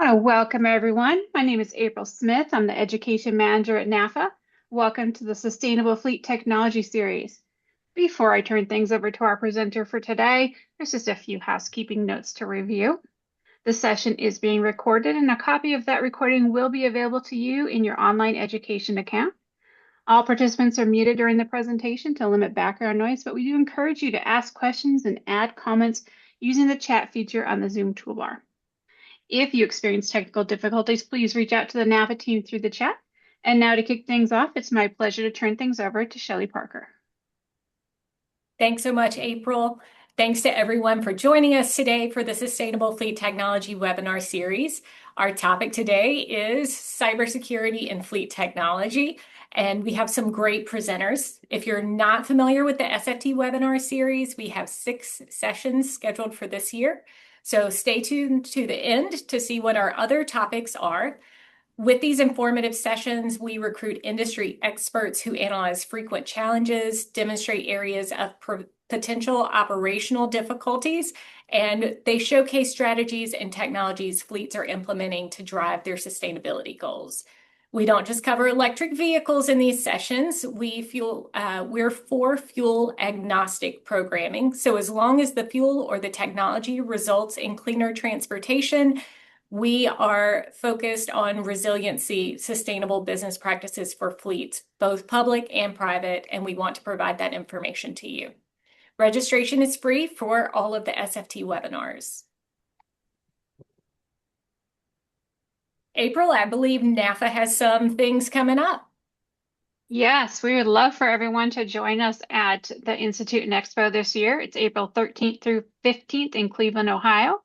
I want to welcome everyone. My name is April Smith. I'm the Education Manager at NAFA. Welcome to the Sustainable Fleet Technology Series. Before I turn things over to our presenter for today, there's just a few housekeeping notes to review. The session is being recorded, and a copy of that recording will be available to you in your online education account. All participants are muted during the presentation to limit background noise, but we do encourage you to ask questions and add comments using the chat feature on the Zoom toolbar. If you experience technical difficulties, please reach out to the NAVA team through the chat. And now to kick things off, it's my pleasure to turn things over to Shelley Parker. Thanks so much, April. Thanks to everyone for joining us today for the Sustainable Fleet Technology webinar series. Our topic today is cybersecurity and fleet technology, and we have some great presenters. If you're not familiar with the SFT webinar series, we have 6 sessions scheduled for this year. So stay tuned to the end to see what our other topics are. With these informative sessions, we recruit industry experts who analyze frequent challenges, demonstrate areas of potential operational difficulties, and they showcase strategies and technologies fleets are implementing to drive their sustainability goals. We don't just cover electric vehicles in these sessions. We're for fuel agnostic programming. So as long as the fuel or the technology results in cleaner transportation, we are focused on resiliency, sustainable business practices for fleets, both public and private, and we want to provide that information to you. Registration is free for all of the SFT webinars. April, I believe NAFA has some things coming up. Yes, we would love for everyone to join us at the Institute and Expo this year. It's April 13th through 15th in Cleveland, Ohio.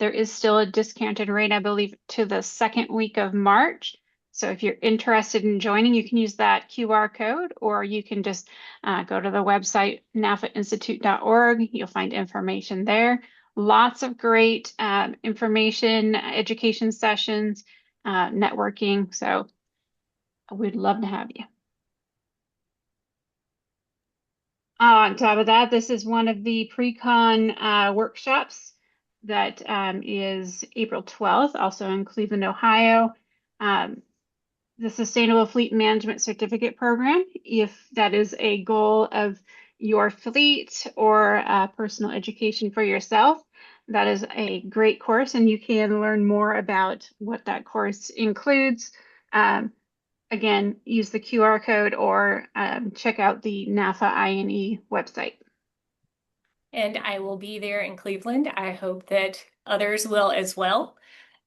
There is still a discounted rate, I believe, to the second week of March. So if you're interested in joining, you can use that QR code, or you can just go to the website, nafainstitute.org. You'll find information there. Lots of great information, education sessions, networking. So we'd love to have you. On top of that, this is one of the pre-con workshops that is April 12th, also in Cleveland, Ohio. The Sustainable Fleet Management Certificate Program, if that is a goal of your fleet or personal education for yourself, that is a great course, and you can learn more about what that course includes. Again, use the QR code or check out the NAFA INE website. And I will be there in Cleveland. I hope that others will as well.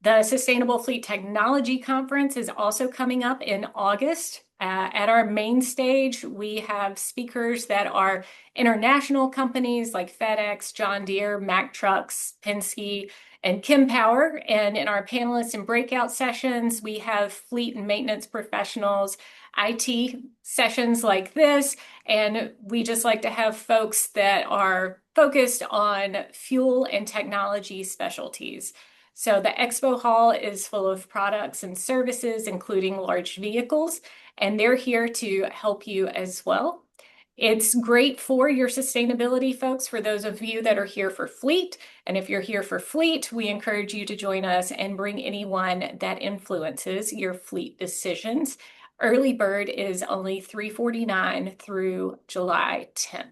The Sustainable Fleet Technology Conference is also coming up in August. At our main stage, we have speakers that are international companies like FedEx, John Deere, Mack Trucks, Penske, and Kempower. And in our panelists and breakout sessions, we have fleet and maintenance professionals, IT sessions like this, and we just like to have folks that are focused on fuel and technology specialties. So the expo hall is full of products and services, including large vehicles, and they're here to help you as well. It's great for your sustainability folks, for those of you that are here for fleet. And if you're here for fleet, we encourage you to join us and bring anyone that influences your fleet decisions. Early bird is only $349 through July 10th.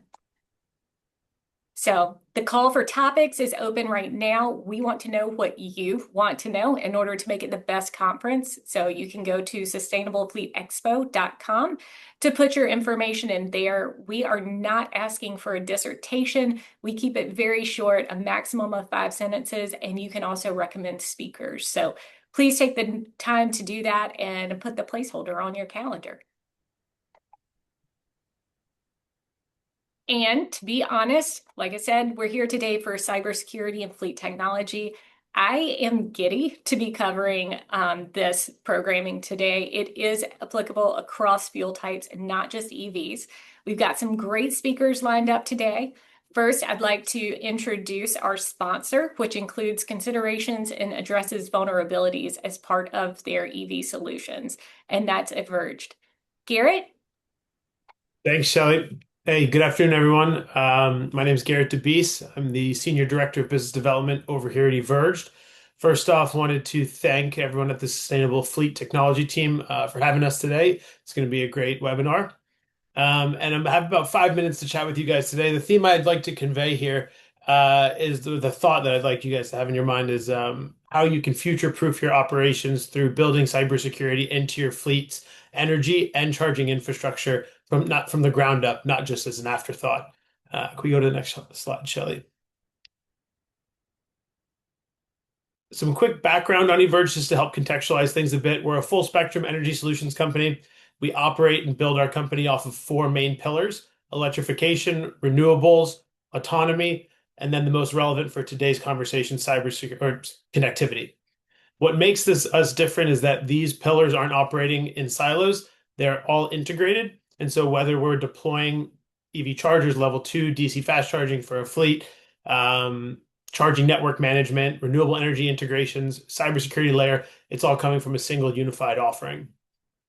So the call for topics is open right now. We want to know what you want to know in order to make it the best conference. So you can go to sustainablefleetexpo.com to put your information in there. We are not asking for a dissertation. We keep it very short, a maximum of 5 sentences, and you can also recommend speakers. So please take the time to do that and put the placeholder on your calendar. And to be honest, like I said, we're here today for cybersecurity and fleet technology. I am giddy to be covering this programming today. It is applicable across fuel types and not just EVs. We've got some great speakers lined up today. First, I'd like to introduce our sponsor, which includes considerations and addresses vulnerabilities as part of their EV solutions, and that's Averged. Garrett? Thanks, Shelley. Hey, good afternoon, everyone. My name is Garrett DeBeese. I'm the Senior Director of Business Development over here at Everged. First off, wanted to thank everyone at the Sustainable Fleet Technology team for having us today. It's going to be a great webinar. And I have about 5 minutes to chat with you guys today. The theme I'd like to convey here is the thought that I'd like you guys to have in your mind is how you can future-proof your operations through building cybersecurity into your fleet's energy and charging infrastructure from the ground up, not just as an afterthought. Can we go to the next slide, Shelley? Some quick background on eVerge just to help contextualize things a bit. We're a full spectrum energy solutions company. We operate and build our company off of four main pillars: electrification, renewables, autonomy, and then the most relevant for today's conversation, cybersecurity or connectivity. What makes this us different is that these pillars aren't operating in silos. They're all integrated. And so whether we're deploying EV chargers, level 2 DC fast charging for a fleet, charging network management, renewable energy integrations, cybersecurity layer, it's all coming from a single unified offering.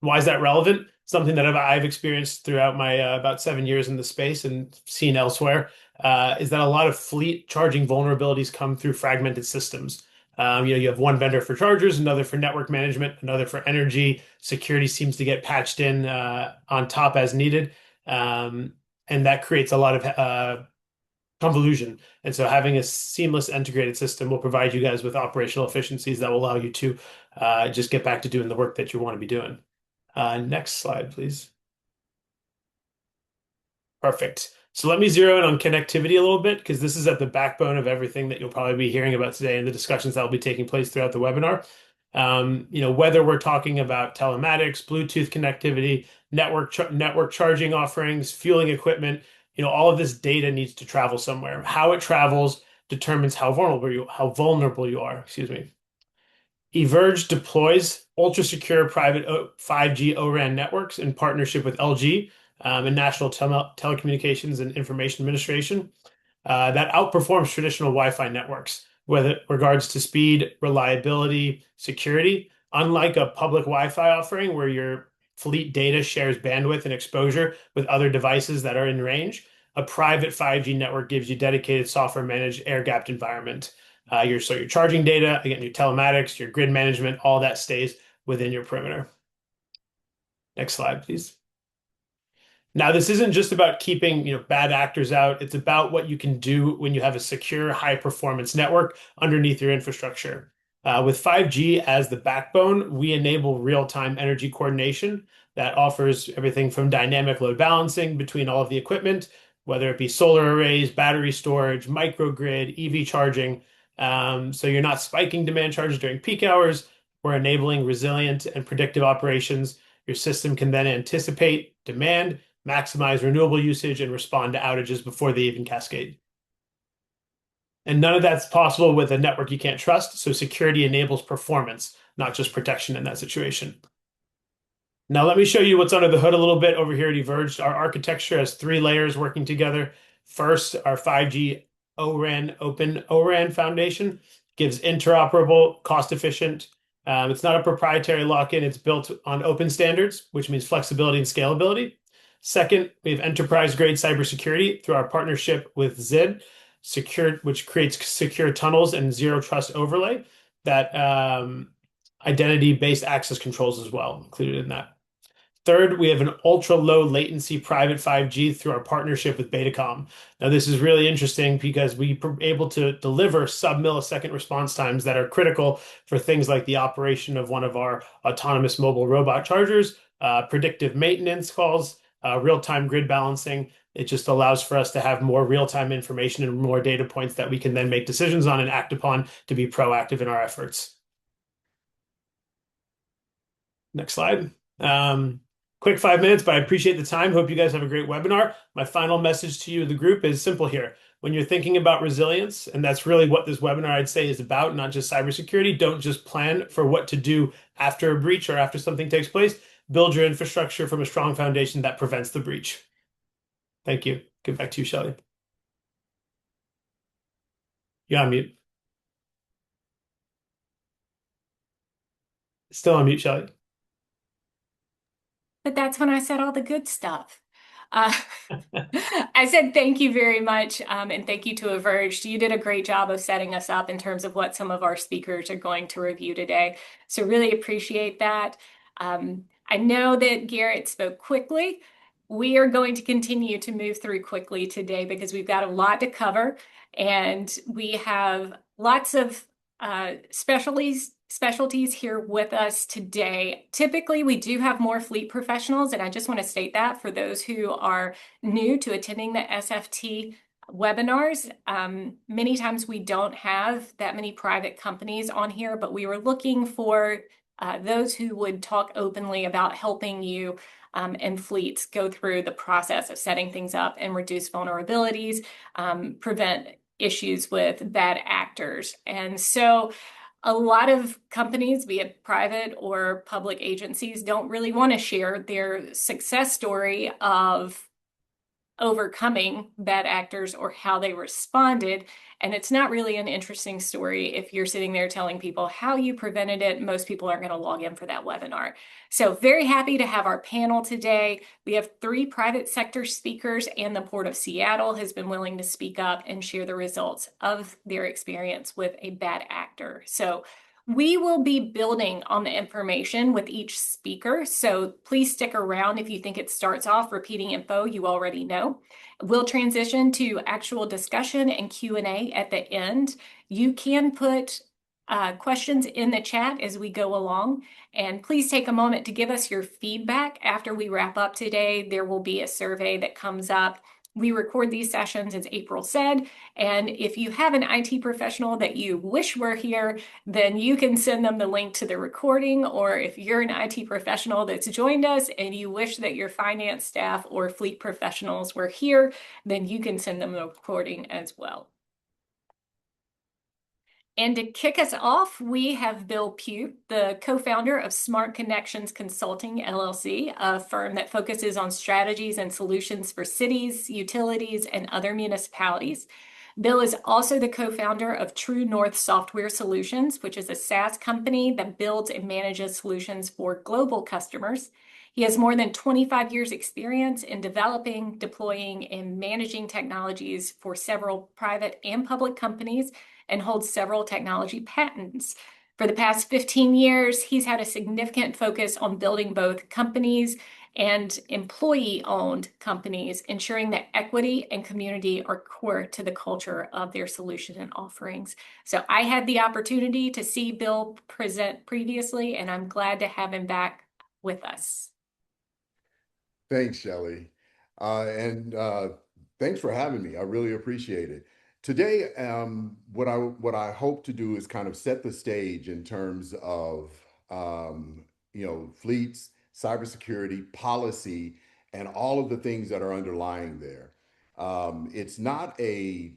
Why is that relevant? Something that I've experienced throughout my about 7 years in the space and seen elsewhere is that a lot of fleet charging vulnerabilities come through fragmented systems. You have one vendor for chargers, another for network management, another for energy. Security seems to get patched in on top as needed, and that creates a lot of convolution. And so having a seamless integrated system will provide you guys with operational efficiencies that will allow you to just get back to doing the work that you want to be doing. Next slide, please. Perfect. So let me zero in on connectivity a little bit because this is at the backbone of everything that you'll probably be hearing about today and the discussions that will be taking place throughout the webinar. Whether we're talking about telematics, Bluetooth connectivity, network charging offerings, fueling equipment, all of this data needs to travel somewhere. How it travels determines how vulnerable you are. Excuse me. eVerge deploys ultra-secure private 5G O-RAN networks in partnership with LG and National Telecommunications and Information Administration that outperforms traditional Wi-Fi networks with regards to speed, reliability, security. Unlike a public Wi-Fi offering where your fleet data shares bandwidth and exposure with other devices that are in range, a private 5G network gives you dedicated software-managed air-gapped environment. Your charging data, again, your telematics, your grid management, all that stays within your perimeter. Next slide, please. Now, this isn't just about keeping bad actors out. It's about what you can do when you have a secure, high-performance network underneath your infrastructure. With 5G as the backbone, we enable real-time energy coordination that offers everything from dynamic load balancing between all of the equipment, whether it be solar arrays, battery storage, microgrid, EV charging. So you're not spiking demand charges during peak hours. We're enabling resilient and predictive operations. Your system can then anticipate demand, maximize renewable usage, and respond to outages before they even cascade. And none of that's possible with a network you can't trust. So security enables performance, not just protection in that situation. Now let me show you what's under the hood a little bit over here at eVerge. Our architecture has three layers working together. First, our 5G O-RAN Open O-RAN foundation gives interoperable, cost-efficient. It's not a proprietary lock-in. It's built on open standards, which means flexibility and scalability. Second, we have enterprise-grade cybersecurity through our partnership with ZID, which creates secure tunnels and zero trust overlay that identity-based access controls as well included in that. Third, we have an ultra-low latency private 5G through our partnership with Betacom. Now, this is really interesting because we are able to deliver sub-millisecond response times that are critical for things like the operation of one of our autonomous mobile robot chargers, predictive maintenance calls, real-time grid balancing. It just allows for us to have more real-time information and more data points that we can then make decisions on and act upon to be proactive in our efforts. Next slide. Quick 5 minutes, but I appreciate the time. Hope you guys have a great webinar. My final message to you, the group, is simple here. When you're thinking about resilience, and that's really what this webinar I'd say is about, not just cybersecurity, don't just plan for what to do after a breach or after something takes place. Build your infrastructure from a strong foundation that prevents the breach. Thank you. Get back to you, Shelley. You're on mute. Still on mute, Shelley. But that's when I said all the good stuff. Uh, I said thank you very much, and thank you to Averged. You did a great job of setting us up in terms of what some of our speakers are going to review today. So really appreciate that. I know that Garrett spoke quickly. We are going to continue to move through quickly today because we've got a lot to cover, and we have lots of specialties here with us today. Typically, we do have more fleet professionals, and I just want to state that for those who are new to attending the SFT webinars. Many times we don't have that many private companies on here, but we were looking for those who would talk openly about helping you and fleets go through the process of setting things up and reduce vulnerabilities, prevent issues with bad actors. And so a lot of companies, be it private or public agencies, don't really want to share their success story of overcoming bad actors or how they responded. And it's not really an interesting story if you're sitting there telling people how you prevented it. Most people aren't going to log in for that webinar. So very happy to have our panel today. We have 3 private sector speakers, and the Port of Seattle has been willing to speak up and share the results of their experience with a bad actor. So we will be building on the information with each speaker, so please stick around if you think it starts off repeating info you already know. We'll transition to actual discussion and Q&A at the end. You can put questions in the chat as we go along, and please take a moment to give us your feedback. After we wrap up today, there will be a survey that comes up. We record these sessions, as April said, and if you have an IT professional that you wish were here, then you can send them the link to the recording. Or if you're an IT professional that's joined us and you wish that your finance staff or fleet professionals were here, then you can send them the recording as well. And to kick us off, we have Bill Pugh, the co-founder of Smart Connections Consulting, LLC, a firm that focuses on strategies and solutions for cities, utilities, and other municipalities. Bill is also the co-founder of True North Software Solutions, which is a SaaS company that builds and manages solutions for global customers. He has more than 25 years experience in developing, deploying, and managing technologies for several private and public companies, and holds several technology patents. For the past 15 years, he's had a significant focus on building both companies and employee-owned companies, ensuring that equity and community are core to the culture of their solution and offerings. So I had the opportunity to see Bill present previously, and I'm glad to have him back with us. Thanks, Shelley. And thanks for having me. I really appreciate it. Today, what I hope to do is kind of set the stage in terms of fleets, cybersecurity, policy, and all of the things that are underlying there. It's not a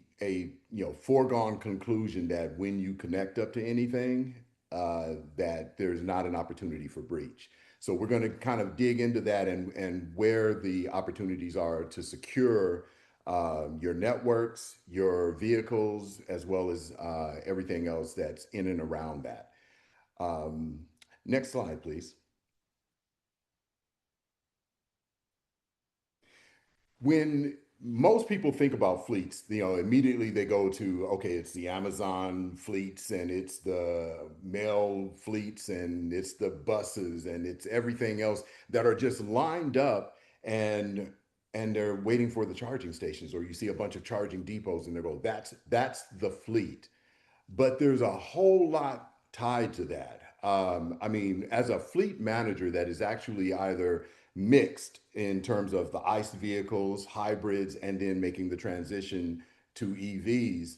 foregone conclusion that when you connect up to anything, that there's not an opportunity for breach. So we're going to kind of dig into that and where the opportunities are to secure your networks, your vehicles, as well as everything else that's in and around that. Next slide, please. When most people think about fleets, immediately they go to, okay, it's the Amazon fleets and it's the mail fleets and it's the buses and it's everything else that are just lined up and they're waiting for the charging stations, or you see a bunch of charging depots and they go, that's the fleet. But there's a whole lot tied to that. I mean, as a fleet manager that is actually either mixed in terms of the ICE vehicles, hybrids, and then making the transition to EVs,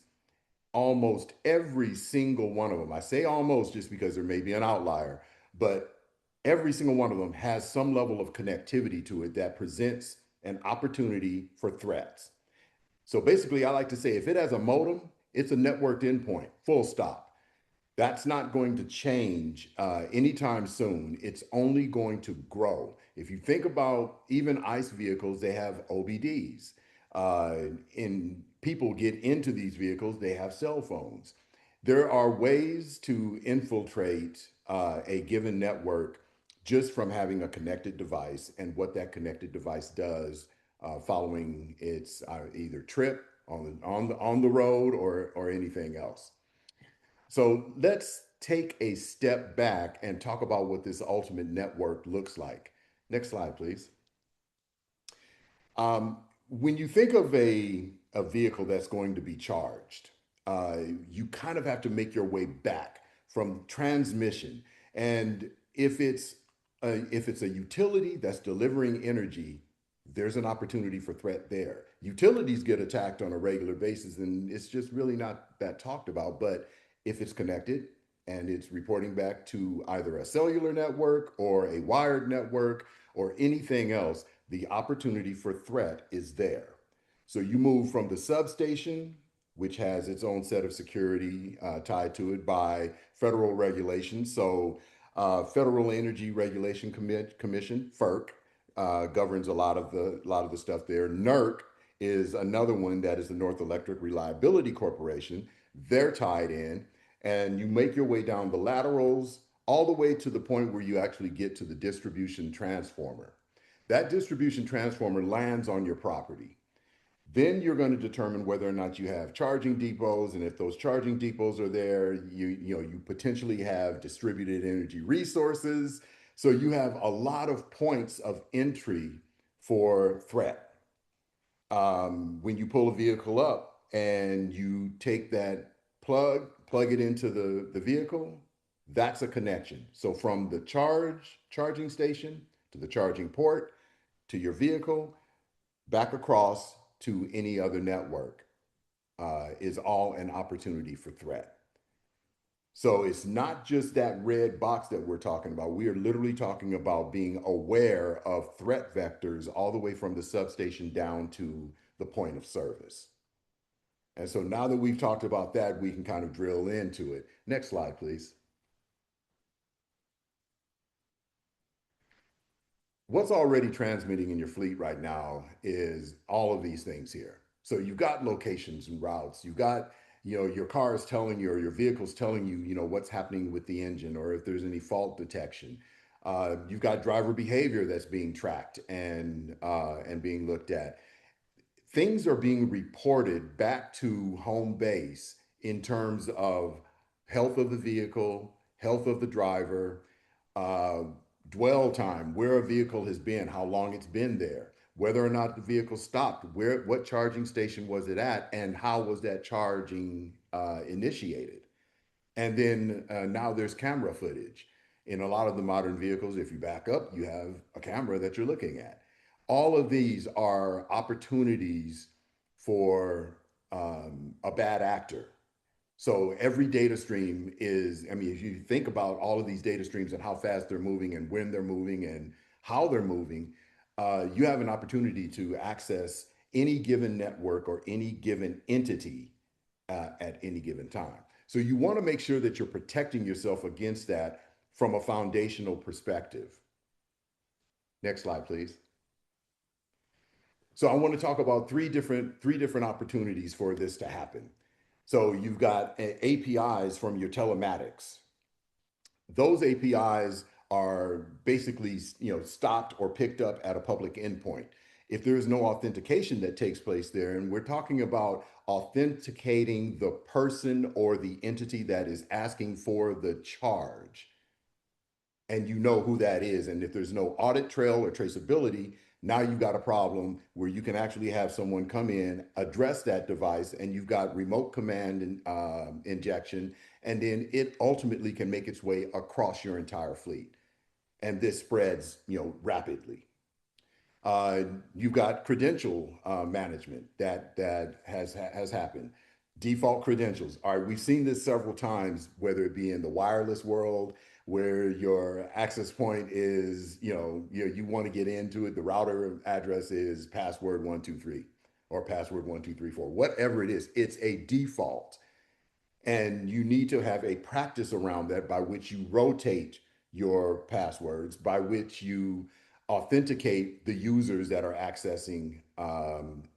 almost every single one of them, I say almost just because there may be an outlier, but every single one of them has some level of connectivity to it that presents an opportunity for threats. So basically, I like to say if it has a modem, it's a networked endpoint, full stop. That's not going to change anytime soon. It's only going to grow. If you think about even ICE vehicles, they have OBDs. And people get into these vehicles, they have cell phones. There are ways to infiltrate a given network just from having a connected device and what that connected device does following its either trip on the road or anything else. So let's take a step back and talk about what this ultimate network looks like. Next slide, please. When you think of a vehicle that's going to be charged, you kind of have to make your way back from transmission. And if it's a utility that's delivering energy, there's an opportunity for threat there. Utilities get attacked on a regular basis, and it's just really not that talked about. But if it's connected and it's reporting back to either a cellular network or a wired network or anything else, the opportunity for threat is there. So you move from the substation, which has its own set of security tied to it by federal regulations. So Federal Energy Regulation Commission, FERC, governs a lot of the stuff there. NERC is another one, that is the North Electric Reliability Corporation. They're tied in, and you make your way down the laterals all the way to the point where you actually get to the distribution transformer. That distribution transformer lands on your property. Then you're going to determine whether or not you have charging depots, and if those charging depots are there, you potentially have distributed energy resources. So you have a lot of points of entry for threat. When you pull a vehicle up and you take that plug it into the vehicle, that's a connection. So from the charging station to the charging port to your vehicle, back across to any other network, is all an opportunity for threat. So it's not just that red box that we're talking about. We are literally talking about being aware of threat vectors all the way from the substation down to the point of service. And so now that we've talked about that, we can kind of drill into it. Next slide, please. What's already transmitting in your fleet right now is all of these things here. So you've got locations and routes. You've got, your car is telling you, or your vehicle's telling you, what's happening with the engine, or if there's any fault detection. You've got driver behavior that's being tracked and being looked at. Things are being reported back to home base in terms of health of the vehicle, health of the driver, uh, dwell time, where a vehicle has been, how long it's been there, whether or not the vehicle stopped, what charging station was it at, and how was that charging initiated. And then now there's camera footage. In a lot of the modern vehicles, if you back up, you have a camera that you're looking at. All of these are opportunities for a bad actor. So every data stream is, I mean, if you think about all of these data streams and how fast they're moving and when they're moving and how they're moving, you have an opportunity to access any given network or any given entity at any given time. So you want to make sure that you're protecting yourself against that from a foundational perspective. Next slide, please. So I want to talk about three different opportunities for this to happen. So you've got APIs from your telematics. Those APIs are basically, stopped or picked up at a public endpoint. If there is no authentication that takes place there, and we're talking about authenticating the person or the entity that is asking for the charge, and you know who that is, and if there's no audit trail or traceability, now you've got a problem where you can actually have someone come in, address that device, and you've got remote command and injection, and then it ultimately can make its way across your entire fleet. And this spreads, rapidly. You've got credential management that has happened. Default credentials. All right, we've seen this several times, whether it be in the wireless world, where your access point is, you want to get into it. The router address is password 123 or password 1234, whatever it is. It's a default. And you need to have a practice around that by which you rotate your passwords, by which you authenticate the users that are accessing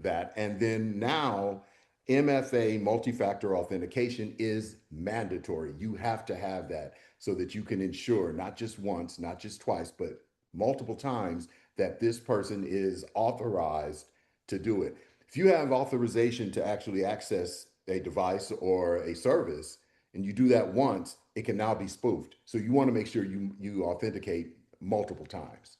that. And then now MFA, multi-factor authentication, is mandatory. You have to have that so that you can ensure not just once, not just twice, but multiple times that this person is authorized to do it. If you have authorization to actually access a device or a service and you do that once, it can now be spoofed. So you want to make sure you authenticate multiple times.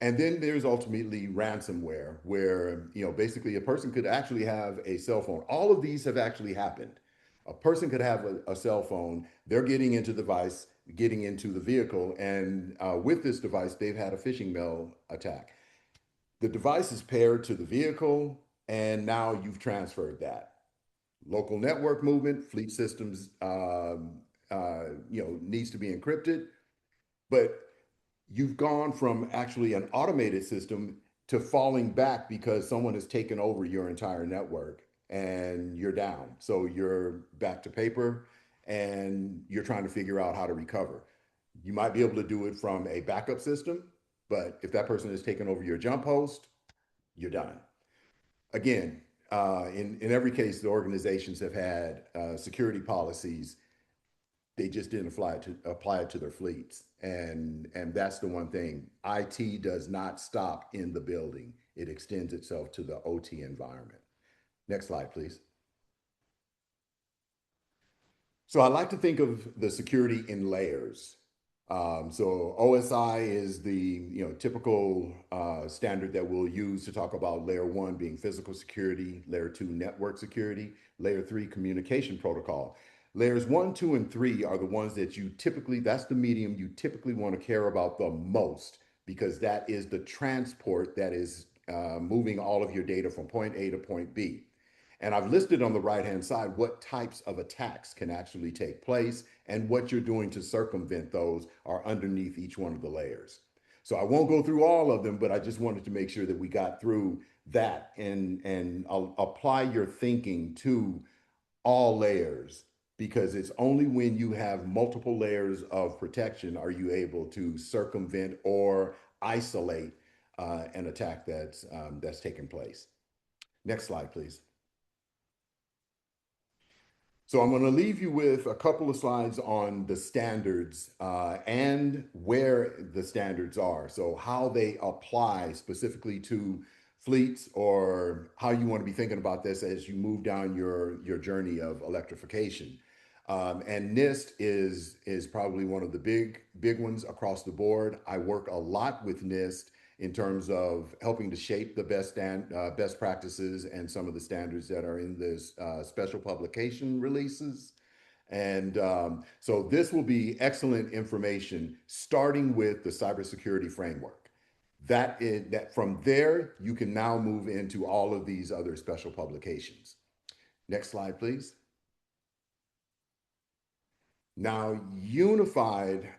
And then there's ultimately ransomware, where basically a person could actually have a cell phone. All of these have actually happened. A person could have a cell phone. They're getting into the device, getting into the vehicle, and with this device, they've had a phishing mail attack. The device is paired to the vehicle, and now you've transferred that. Local network movement, fleet systems, needs to be encrypted, but you've gone from actually an automated system to falling back because someone has taken over your entire network and you're down. So you're back to paper and you're trying to figure out how to recover. You might be able to do it from a backup system, but if that person has taken over your jump host, you're done. Again, in every case, the organizations have had security policies. They just didn't apply it to their fleets. And that's the one thing. IT does not stop in the building. It extends itself to the OT environment. Next slide, please. So I like to think of the security in layers. So OSI is the typical standard that we'll use to talk about layer one being physical security, layer two network security, layer three communication protocol. Layers one, two, and three are the ones that that's the medium you typically want to care about the most, because that is the transport that is moving all of your data from point A to point B. And I've listed on the right-hand side what types of attacks can actually take place, and what you're doing to circumvent those are underneath each one of the layers. So I won't go through all of them, but I just wanted to make sure that we got through that, and I'll apply your thinking to all layers, because it's only when you have multiple layers of protection are you able to circumvent or isolate an attack that's taken place. Next slide, please. So I'm going to leave you with a couple of slides on the standards and where the standards are. So how they apply specifically to fleets, or how you want to be thinking about this as you move down your journey of electrification. And NIST is probably one of the big ones across the board. I work a lot with NIST in terms of helping to shape the best practices and some of the standards that are in this special publication releases. And so this will be excellent information, starting with the cybersecurity framework. That from there, you can now move into all of these other special publications. Next slide, please. Now, unified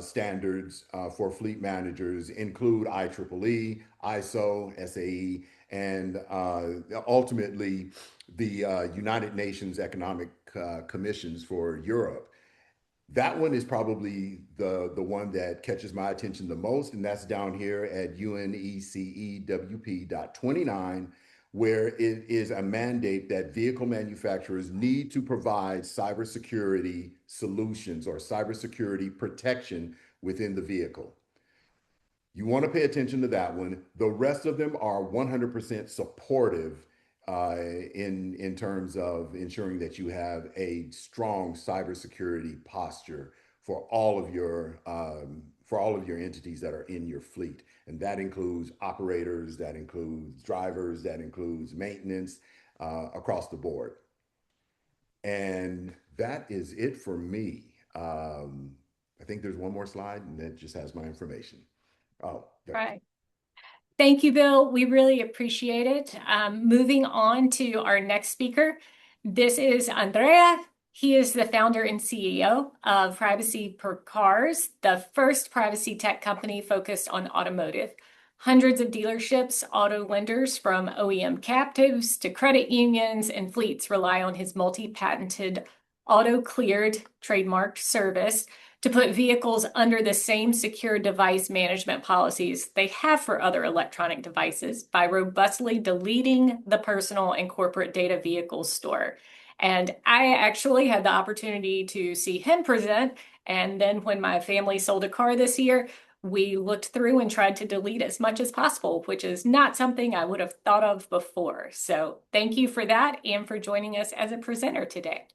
standards for fleet managers include IEEE, ISO, SAE, and ultimately the United Nations Economic Commissions for Europe. That one is probably the one that catches my attention the most, and that's down here at UNECEWP.29, where it is a mandate that vehicle manufacturers need to provide cybersecurity solutions or cybersecurity protection within the vehicle. You want to pay attention to that one. The rest of them are 100% supportive in terms of ensuring that you have a strong cybersecurity posture for all of your entities that are in your fleet, and that includes operators, that includes drivers, that includes maintenance across the board. And that is it for me. I think there's one more slide, and that just has my information. Oh, there. Right. Thank you, Bill. We really appreciate it. Moving on to our next speaker. This is Andrea. He is the founder and CEO of Privacy Per Cars, the first privacy tech company focused on automotive. Hundreds of dealerships, auto lenders, from OEM captives to credit unions and fleets rely on his multi-patented auto-cleared trademarked service to put vehicles under the same secure device management policies they have for other electronic devices by robustly deleting the personal and corporate data vehicles store. And I actually had the opportunity to see him present. And then when my family sold a car this year, we looked through and tried to delete as much as possible, which is not something I would have thought of before. So thank you for that and for joining us as a presenter today.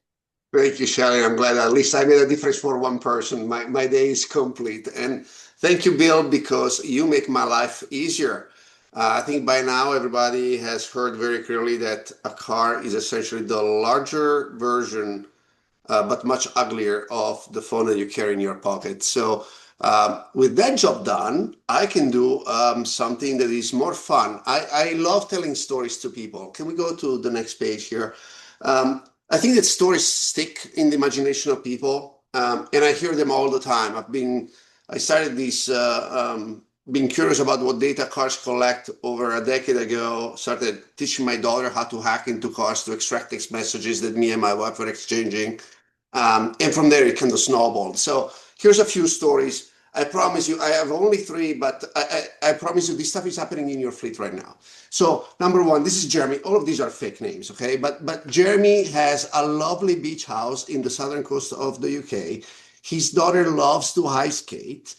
Thank you, Shelley. I'm glad at least I made a difference for one person. My day is complete. And thank you, Bill, because you make my life easier. I think by now everybody has heard very clearly that a car is essentially the larger version but much uglier of the phone that you carry in your pocket. So with that job done, I can do something that is more fun. I love telling stories to people. Can we go to the next page here? I think that stories stick in the imagination of people, and I hear them all the time. I started this being curious about what data cars collect over a decade ago, started teaching my daughter how to hack into cars to extract text messages that me and my wife were exchanging. And from there, it kind of snowballed. So here's a few stories. I promise you, I have only three, but I promise you this stuff is happening in your fleet right now. So number one, this is Jeremy. All of these are fake names, okay? But Jeremy has a lovely beach house in the southern coast of the UK. His daughter loves to ice skate.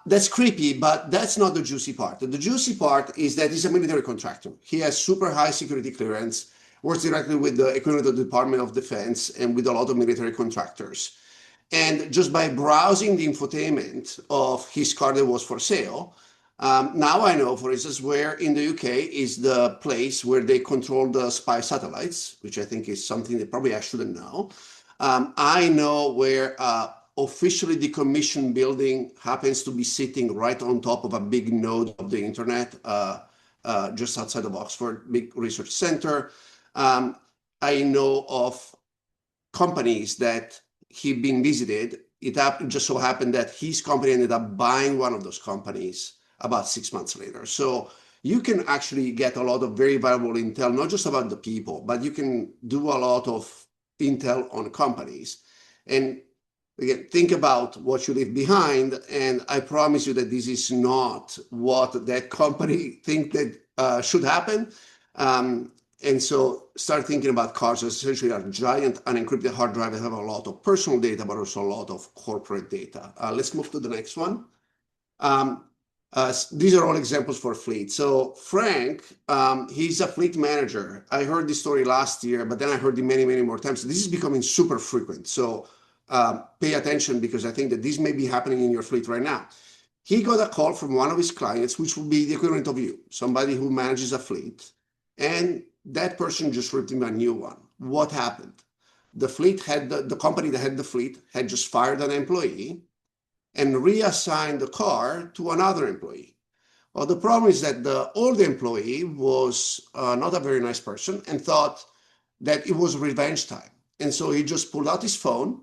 That's creepy, but that's not the juicy part. The juicy part is that he's a military contractor. He has super high security clearance, works directly with the equivalent of the Department of Defense and with a lot of military contractors. And just by browsing the infotainment of his car that was for sale, now I know, for instance, where in the UK is the place where they control the spy satellites, which I think is something that probably I shouldn't know. I know where officially decommissioned building happens to be sitting right on top of a big node of the internet, just outside of Oxford, big research center. I know of companies that he been visited. It just so happened that his company ended up buying one of those companies about 6 months later. So you can actually get a lot of very valuable intel, not just about the people, but you can do a lot of intel on companies. And again, think about what you leave behind. And I promise you that this is not what that company think that should happen. And so start thinking about cars as essentially a giant unencrypted hard drive that have a lot of personal data, but also a lot of corporate data. Let's move to the next one. These are all examples for fleet. So Frank, he's a fleet manager. I heard this story last year, but then I heard it many, many more times. So this is becoming super frequent. So pay attention because I think that this may be happening in your fleet right now. He got a call from one of his clients, which would be the equivalent of you, somebody who manages a fleet. And that person just ripped him a new one. What happened? The fleet had the company that had the fleet had just fired an employee and reassigned the car to another employee. Well, the problem is that the old employee was not a very nice person and thought that it was revenge time. And so he just pulled out his phone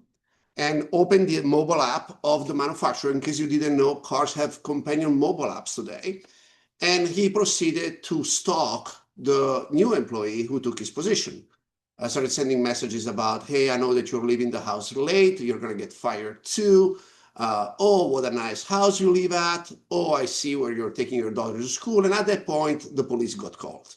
and opened the mobile app of the manufacturer. In case you didn't know, cars have companion mobile apps today. And he proceeded to stalk the new employee who took his position. I started sending messages about, hey, I know that you're leaving the house late. You're going to get fired too. Oh, what a nice house you live at. Oh, I see where you're taking your daughter to school. And at that point, the police got called.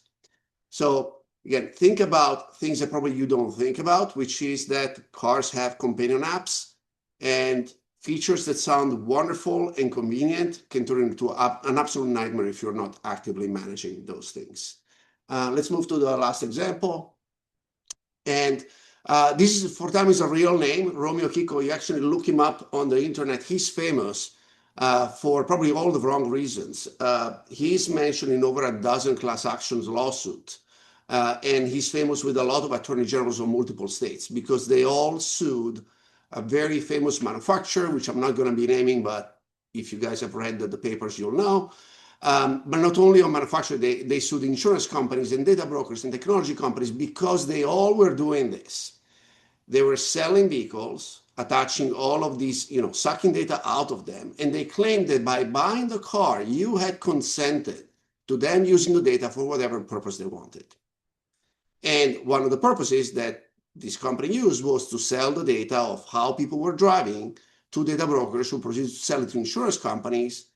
So again, think about things that probably you don't think about, which is that cars have companion apps and features that sound wonderful and convenient can turn into an absolute nightmare if you're not actively managing those things. Let's move to the last example. And this is, for time, is a real name, Romeo Kiko. You actually look him up on the internet. He's famous for probably all the wrong reasons. He's mentioned in over a dozen class actions lawsuits. And he's famous with a lot of attorney generals of multiple states because they all sued a very famous manufacturer, which I'm not going to be naming, but if you guys have read the papers, you'll know. But not only on manufacturer, they sued insurance companies and data brokers and technology companies because they all were doing this. They were selling vehicles, attaching all of these, sucking data out of them. And they claimed that by buying the car, you had consented to them using the data for whatever purpose they wanted. And one of the purposes that this company used was to sell the data of how people were driving to data brokers who proceeded to sell it to insurance companies,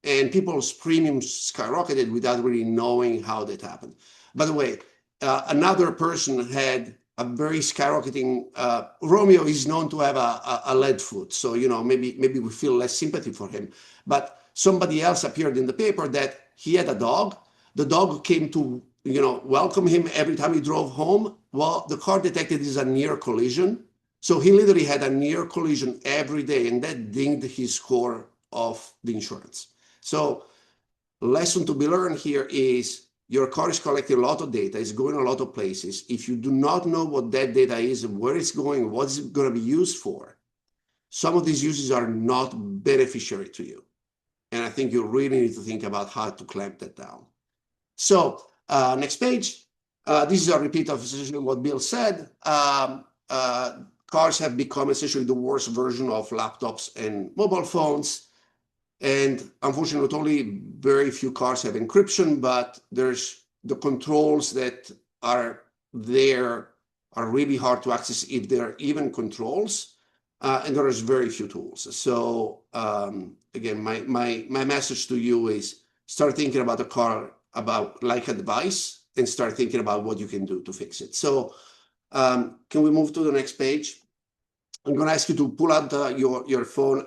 and people's premiums skyrocketed without really knowing how that happened. By the way, another person had a very skyrocketing. Romeo is known to have a lead foot, so maybe we feel less sympathy for him. But somebody else appeared in the paper that he had a dog. The dog came to welcome him every time he drove home. Well, the car detected this a near collision, so he literally had a near collision every day, and that dinged his score of the insurance. So lesson to be learned here is your car is collecting a lot of data, it's going a lot of places. If you do not know what that data is, where it's going, what it's going to be used for, some of these uses are not beneficiary to you. And I think you really need to think about how to clamp that down. So next page. This is a repeat of essentially what Bill said. Cars have become essentially the worst version of laptops and mobile phones. And unfortunately, not only very few cars have encryption, but there's the controls that are there are really hard to access if they're even controls. And there's very few tools. So again, my message to you is start thinking about the car about like a device and start thinking about what you can do to fix it. So can we move to the next page? I'm going to ask you to pull out your phone.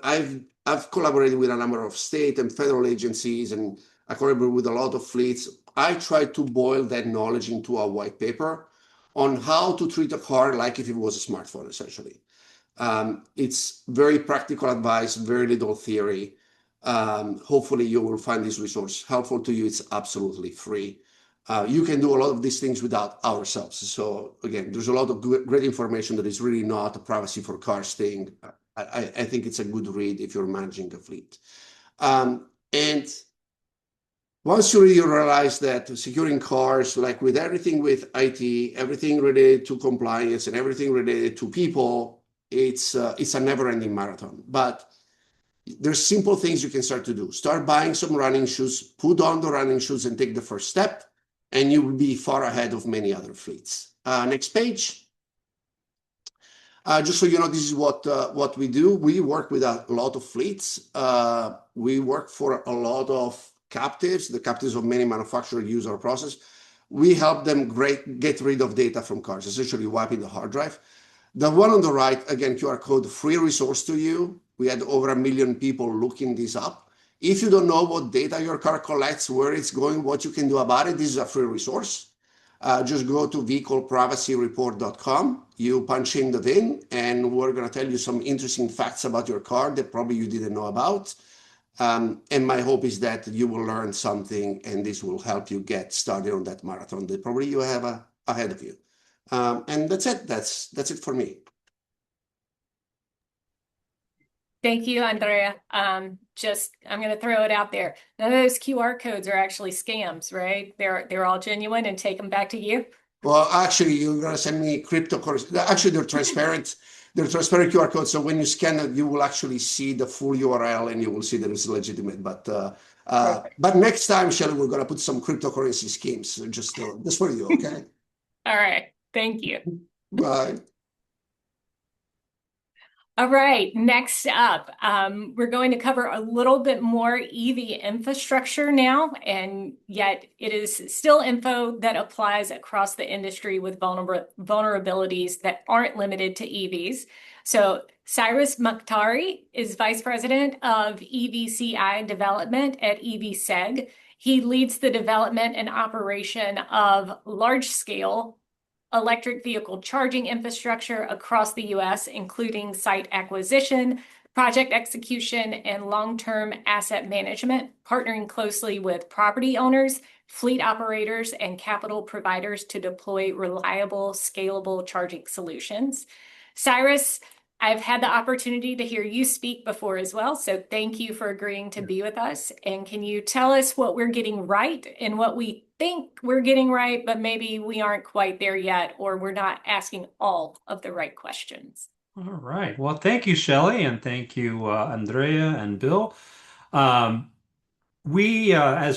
I've collaborated with a number of state and federal agencies, and I collaborate with a lot of fleets. I try to boil that knowledge into a white paper on how to treat a car like if it was a smartphone, essentially. It's very practical advice, very little theory. Hopefully you will find this resource helpful to you. It's absolutely free. You can do a lot of these things without ourselves. So again, there's a lot of great information that is really not a privacy for cars thing. I think it's a good read if you're managing a fleet. And once you really realize that securing cars, like with everything with IT, everything related to compliance and everything related to people, it's a never-ending marathon. But there's simple things you can start to do. Start buying some running shoes, put on the running shoes and take the first step, and you will be far ahead of many other fleets. Next page. Just so you know, this is what we do. We work with a lot of fleets. We work for a lot of captives. The captives of many manufacturers use our process. We help them get rid of data from cars, essentially wiping the hard drive. The one on the right, again, QR code, free resource to you. We had over 1 million people looking this up. If you don't know what data your car collects, where it's going, what you can do about it, this is a free resource. Just go to vehicleprivacyreport.com. You punch in the VIN, and we're going to tell you some interesting facts about your car that probably you didn't know about. And my hope is that you will learn something, and this will help you get started on that marathon that probably you have ahead of you. And that's it. That's it for me. Thank you, Andrea. I'm going to throw it out there. None of those QR codes are actually scams, right? They're all genuine, and take them back to you. Well, actually, you're going to send me cryptocurrency. Actually, they're transparent. They're transparent QR codes. So when you scan it, you will actually see the full URL, and you will see that it's legitimate. But next time, Shelley, we're going to put some cryptocurrency schemes just for you. Okay. All right. Thank you. Bye. All right, next up, we're going to cover a little bit more EV infrastructure now, and yet it is still info that applies across the industry with vulnerabilities that aren't limited to EVs. So Cyrus Mukhtari is Vice President of EVCI Development at EVSeg. He leads the development and operation of large-scale electric vehicle charging infrastructure across the US, including site acquisition, project execution, and long-term asset management, partnering closely with property owners, fleet operators, and capital providers to deploy reliable, scalable charging solutions. Cyrus, I've had the opportunity to hear you speak before as well, so thank you for agreeing to be with us. And can you tell us what we're getting right and what we think we're getting right, but maybe we aren't quite there yet, or we're not asking all of the right questions? All right. Well, thank you, Shelley, and thank you, Andrea and Bill. As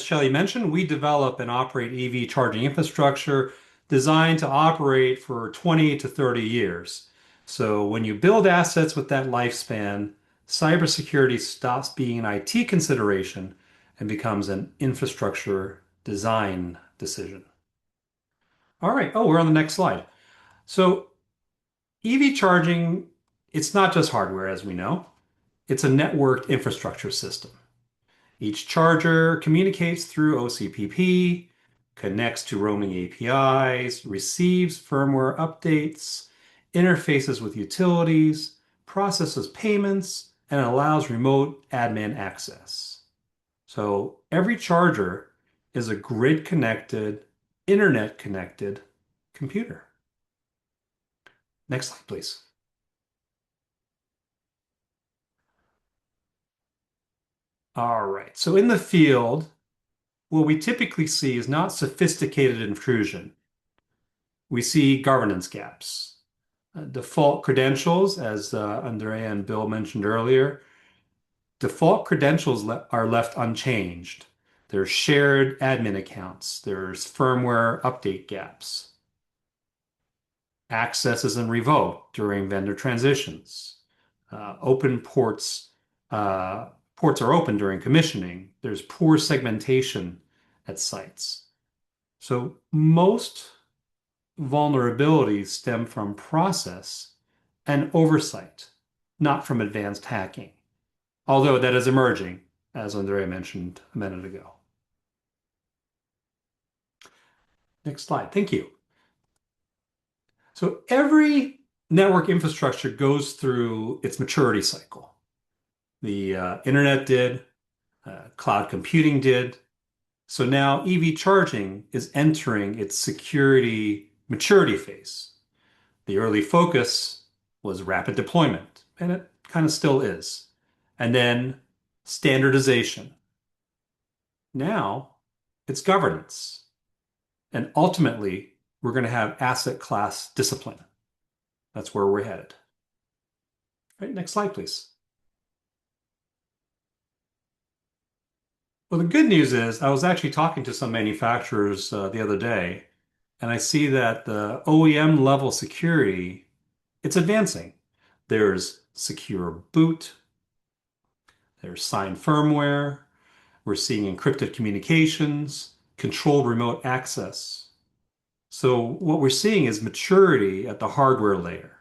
Shelley mentioned, we develop and operate EV charging infrastructure designed to operate for 20 to 30 years. So when you build assets with that lifespan, cybersecurity stops being an IT consideration and becomes an infrastructure design decision. All right. Oh, we're on the next slide. So EV charging, it's not just hardware, as we know. It's a networked infrastructure system. Each charger communicates through OCPP, connects to roaming APIs, receives firmware updates, interfaces with utilities, processes payments, and allows remote admin access. So every charger is a grid connected, internet connected computer. Next slide, please. All right. So in the field, what we typically see is not sophisticated intrusion. We see governance gaps. Default credentials, as Andrea and Bill mentioned earlier, default credentials are left unchanged. There's shared admin accounts. There's firmware update gaps. Access isn't revoked during vendor transitions. Open ports, ports are open during commissioning. There's poor segmentation at sites. So most vulnerabilities stem from process and oversight, not from advanced hacking, although that is emerging, as Andrea mentioned a minute ago. Next slide. Thank you. So every network infrastructure goes through its maturity cycle. The internet did, cloud computing did. So now EV charging is entering its security maturity phase. The early focus was rapid deployment, and it kind of still is. And then standardization. Now it's governance. And ultimately, we're going to have asset class discipline. That's where we're headed. Right, next slide, please. Well, the good news is I was actually talking to some manufacturers the other day, and I see that the OEM level security, it's advancing. There's secure boot, there's signed firmware, we're seeing encrypted communications, controlled remote access. So what we're seeing is maturity at the hardware layer.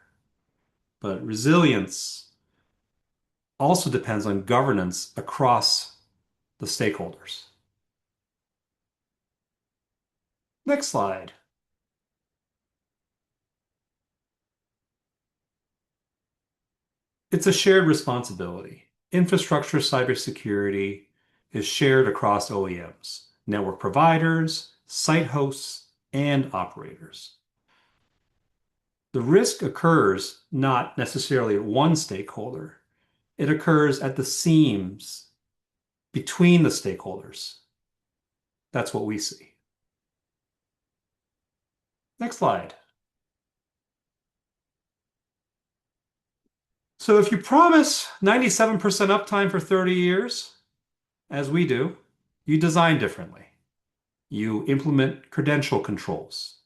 But resilience also depends on governance across the stakeholders. Next slide. It's a shared responsibility. Infrastructure cybersecurity is shared across OEMs, network providers, site hosts, and operators. The risk occurs not necessarily at one stakeholder. It occurs at the seams between the stakeholders. That's what we see. Next slide. So if you promise 97% uptime for 30 years, as we do, you design differently. You implement credential controls.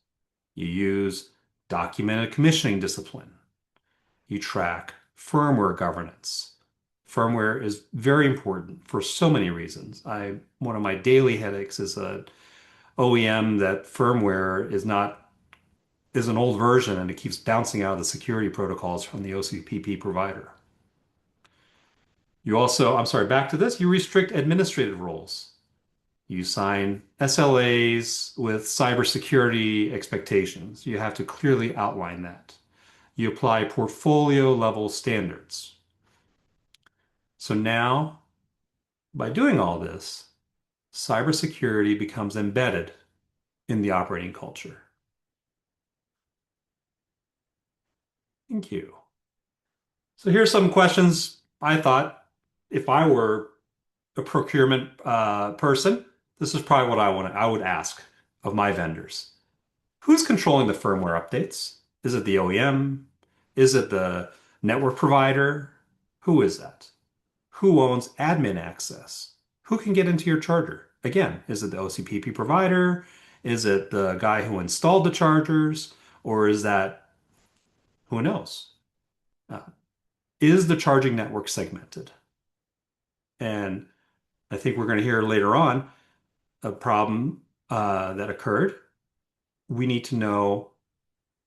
You use documented commissioning discipline. You track firmware governance. Firmware is very important for so many reasons. One of my daily headaches is a OEM that firmware is an old version and it keeps bouncing out of the security protocols from the OCPP provider. You also, I'm sorry, back to this, you restrict administrative roles. You sign SLAs with cybersecurity expectations. You have to clearly outline that. You apply portfolio level standards. So now, by doing all this, cybersecurity becomes embedded in the operating culture. Thank you. So here's some questions I thought if I were a procurement person, this is probably what I would ask of my vendors. Who's controlling the firmware updates? Is it the OEM? Is it the network provider? Who is that? Who owns admin access? Who can get into your charger? Again, is it the OCPP provider? Is it the guy who installed the chargers? Or is that who knows? Uh, is the charging network segmented? And I think we're going to hear later on a problem that occurred. We need to know,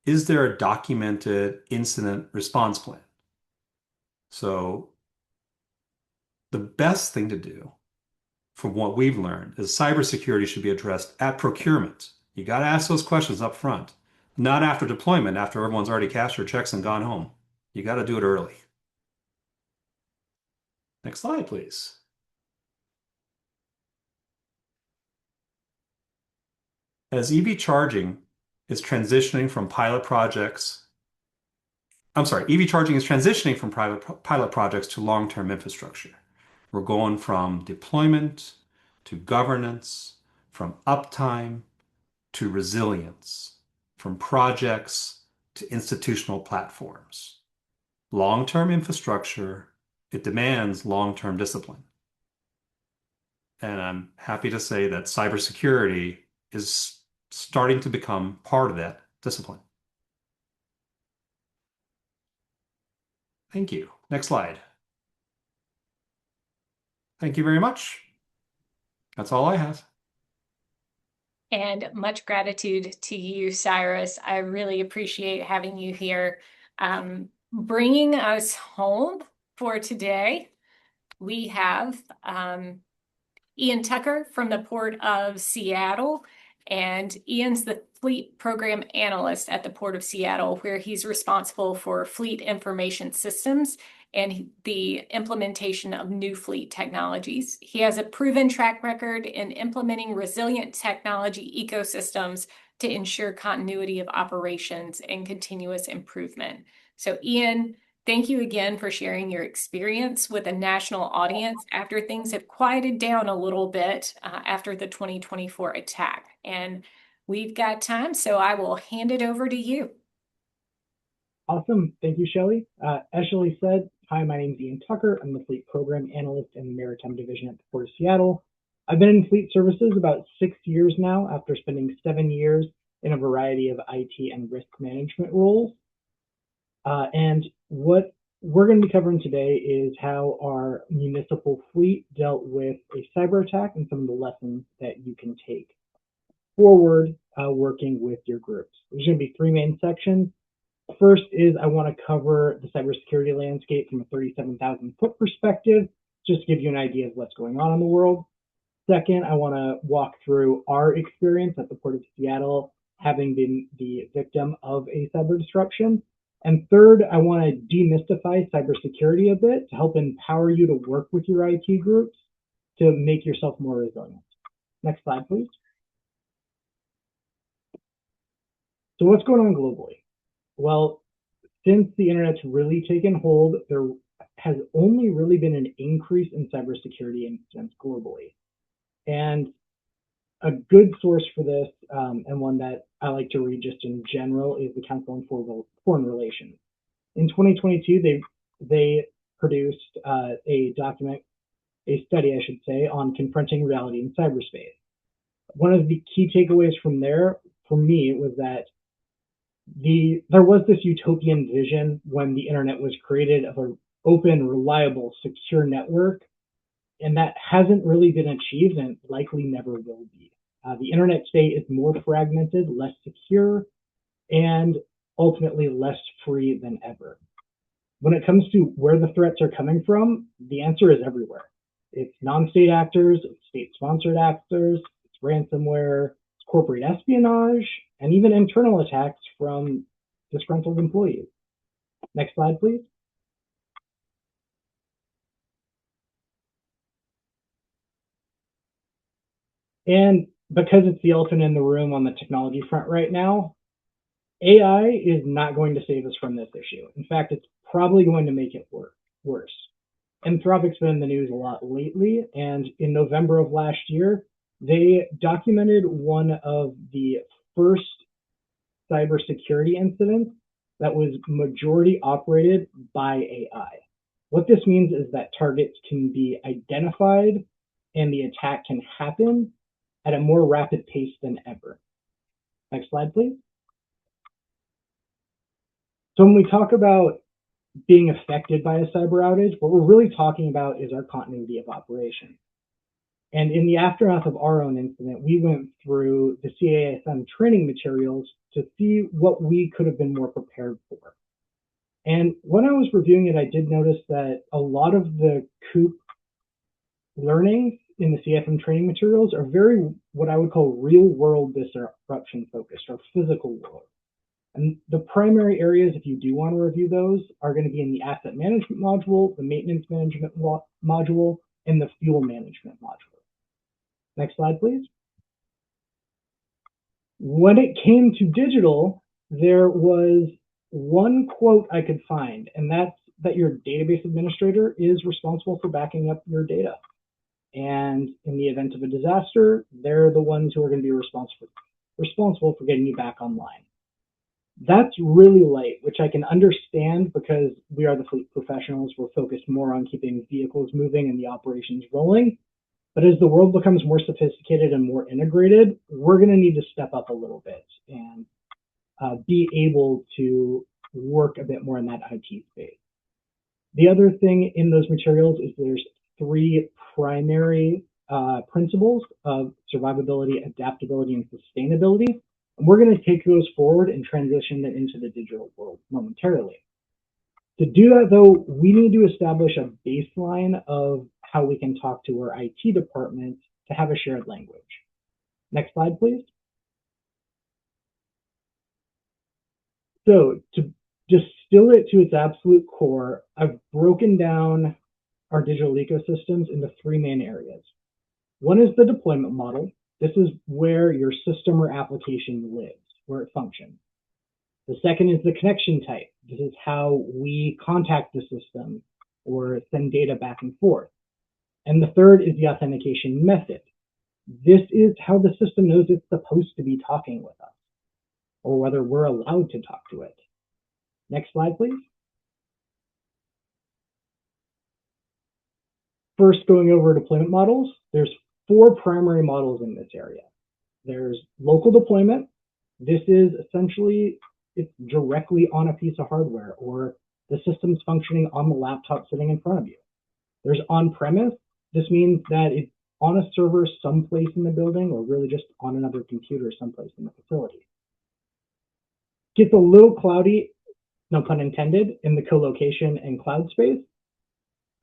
is there a documented incident response plan? So the best thing to do, from what we've learned, is cybersecurity should be addressed at procurement. You got to ask those questions up front, not after deployment, after everyone's already cashed their checks and gone home. You got to do it early. Next slide, please. As EV charging is transitioning from pilot projects, EV charging is transitioning from pilot projects to long-term infrastructure. We're going from deployment to governance, from uptime to resilience, from projects to institutional platforms. Long-term infrastructure, it demands long-term discipline. And I'm happy to say that cybersecurity is starting to become part of that discipline. Thank you. Next slide. Thank you very much. That's all I have. And much gratitude to you, Cyrus. I really appreciate having you here. Bringing us home for today, we have Ian Tucker from the Port of Seattle. And Ian's the Fleet Program Analyst at the Port of Seattle, where he's responsible for fleet information systems and the implementation of new fleet technologies. He has a proven track record in implementing resilient technology ecosystems to ensure continuity of operations and continuous improvement. So Ian, thank you again for sharing your experience with a national audience after things have quieted down a little bit after the 2024 attack. And we've got time, so I will hand it over to you. Awesome. Thank you, Shelley. As Shelley said, hi, my name is Ian Tucker. I'm the Fleet Program Analyst in the Maritime Division at the Port of Seattle. I've been in fleet services about 6 years now after spending 7 years in a variety of IT and risk management roles. And what we're going to be covering today is how our municipal fleet dealt with a cyber attack and some of the lessons that you can take forward working with your groups. There's going to be 3 main sections. First is I want to cover the cybersecurity landscape from a 37,000 foot perspective, just to give you an idea of what's going on in the world. Second, I want to walk through our experience at the Port of Seattle, having been the victim of a cyber disruption. And third, I want to demystify cybersecurity a bit to help empower you to work with your IT groups to make yourself more resilient. Next slide, please. So what's going on globally? Well, since the internet's really taken hold, there has only really been an increase in cybersecurity incidents globally. And a good source for this, and one that I like to read just in general, is the Council on Foreign Relations. In 2022, they produced a study, I should say, on confronting reality in cyberspace. One of the key takeaways from there, for me, was that there was this utopian vision when the internet was created of an open, reliable, secure network, and that hasn't really been achieved and likely never will be. The internet today is more fragmented, less secure, and ultimately less free than ever. When it comes to where the threats are coming from, the answer is everywhere. It's non-state actors, it's state-sponsored actors, it's ransomware, it's corporate espionage, and even internal attacks from disgruntled employees. Next slide, please. And because it's the elephant in the room on the technology front right now, AI is not going to save us from this issue. In fact, it's probably going to make it worse. Anthropic's been in the news a lot lately, and in November of last year, they documented one of the first cybersecurity incidents that was majority operated by AI. What this means is that targets can be identified and the attack can happen at a more rapid pace than ever. Next slide, please. So when we talk about being affected by a cyber outage, what we're really talking about is our continuity of operation. And in the aftermath of our own incident, we went through the CASM training materials to see what we could have been more prepared for. And when I was reviewing it, I did notice that a lot of the COOP learnings in the CFM training materials are very what I would call real world disruption focused or physical world. And the primary areas, if you do want to review those, are going to be in the asset management module, the maintenance management module, and the fuel management module. Next slide, please. When it came to digital, there was one quote I could find, and that's that your database administrator is responsible for backing up your data. And in the event of a disaster, they're the ones who are going to be responsible for getting you back online. That's really light, which I can understand because we are the fleet professionals. We're focused more on keeping vehicles moving and the operations rolling. But as the world becomes more sophisticated and more integrated, we're going to need to step up a little bit and be able to work a bit more in that IT space. The other thing in those materials is there's 3 primary principles of survivability, adaptability, and sustainability. And we're going to take those forward and transition them into the digital world momentarily. To do that, though, we need to establish a baseline of how we can talk to our IT department to have a shared language. Next slide, please. So to distill it to its absolute core, I've broken down our digital ecosystems into 3 main areas. One is the deployment model. This is where your system or application lives, where it functions. The second is the connection type. This is how we contact the system or send data back and forth. And the third is the authentication method. This is how the system knows it's supposed to be talking with us, or whether we're allowed to talk to it. Next slide, please. First, going over deployment models, there's 4 primary models in this area. There's local deployment. This is essentially, it's directly on a piece of hardware, or the system's functioning on the laptop sitting in front of you. There's on-premise. This means that it's on a server someplace in the building, or really just on another computer someplace in the facility. Gets a little cloudy, no pun intended, in the co-location and cloud space.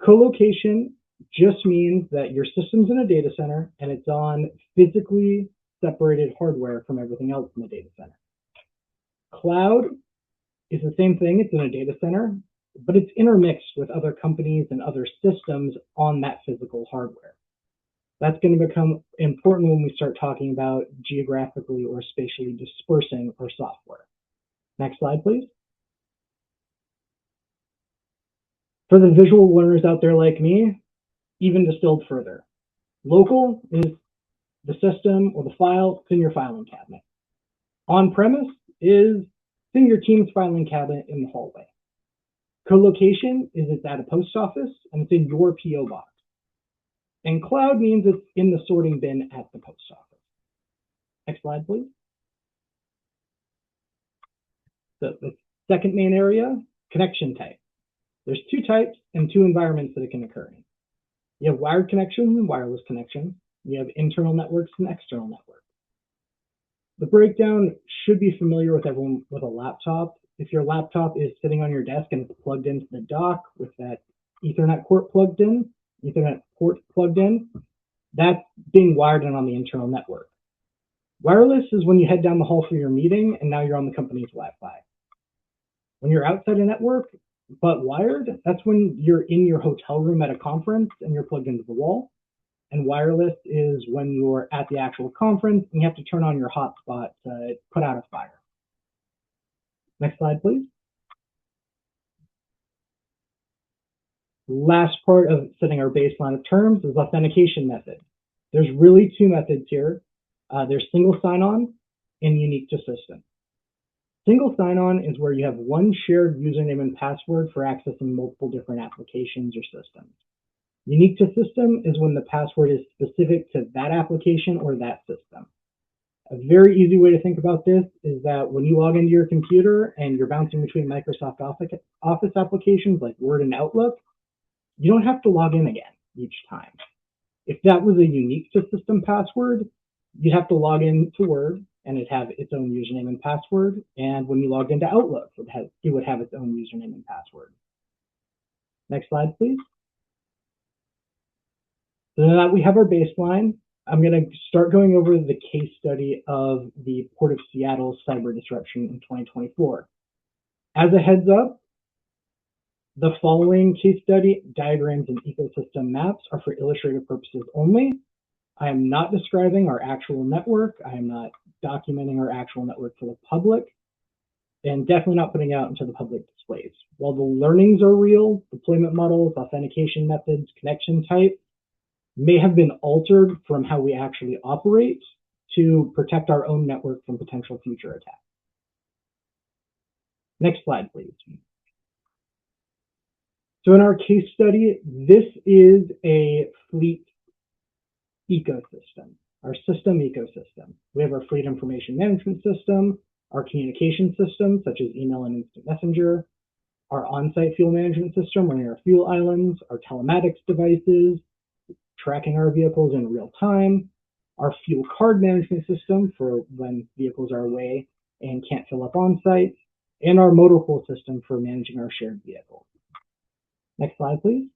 Co-location just means that your system's in a data center and it's on physically separated hardware from everything else in the data center. Cloud is the same thing. It's in a data center, but it's intermixed with other companies and other systems on that physical hardware. That's going to become important when we start talking about geographically or spatially dispersing our software. Next slide, please. For the visual learners out there like me, even distilled further. Local is the system or the file in your filing cabinet. On-premise is in your team's filing cabinet in the hallway. Co-location is it's at a post office and it's in your PO box. And cloud means it's in the sorting bin at the post office. Next slide, please. So the second main area, connection type. There's 2 types and 2 environments that it can occur in. You have wired connections and wireless connections. You have internal networks and external networks. The breakdown should be familiar with everyone with a laptop. If your laptop is sitting on your desk and it's plugged into the dock with that Ethernet port plugged in, that's being wired in on the internal network. Wireless is when you head down the hall for your meeting and now you're on the company's Wi-Fi. When you're outside a network, but wired, that's when you're in your hotel room at a conference and you're plugged into the wall. And wireless is when you're at the actual conference and you have to turn on your hotspot to put out a fire. Next slide, please. Last part of setting our baseline of terms is authentication method. There's really 2 methods here. There's single sign-on and unique to system. Single sign-on is where you have one shared username and password for accessing multiple different applications or systems. Unique to system is when the password is specific to that application or that system. A very easy way to think about this is that when you log into your computer and you're bouncing between Microsoft Office applications like Word and Outlook, you don't have to log in again each time. If that was a unique to system password, you'd have to log in to Word and it'd have its own username and password. And when you logged into Outlook, it would have its own username and password. Next slide, please. So now that we have our baseline, I'm going to start going over the case study of the Port of Seattle cyber disruption in 2024. As a heads up, the following case study diagrams and ecosystem maps are for illustrative purposes only. I am not describing our actual network. I am not documenting our actual network for the public, and definitely not putting it out into the public displays. While the learnings are real, deployment models, authentication methods, connection type may have been altered from how we actually operate to protect our own network from potential future attacks. Next slide, please. So in our case study, this is a fleet ecosystem, our system ecosystem. We have our fleet information management system, our communication systems such as email and instant messenger, our on-site fuel management system running our fuel islands, our telematics devices, tracking our vehicles in real time, our fuel card management system for when vehicles are away and can't fill up on site, and our motor pool system for managing our shared vehicles. Next slide, please.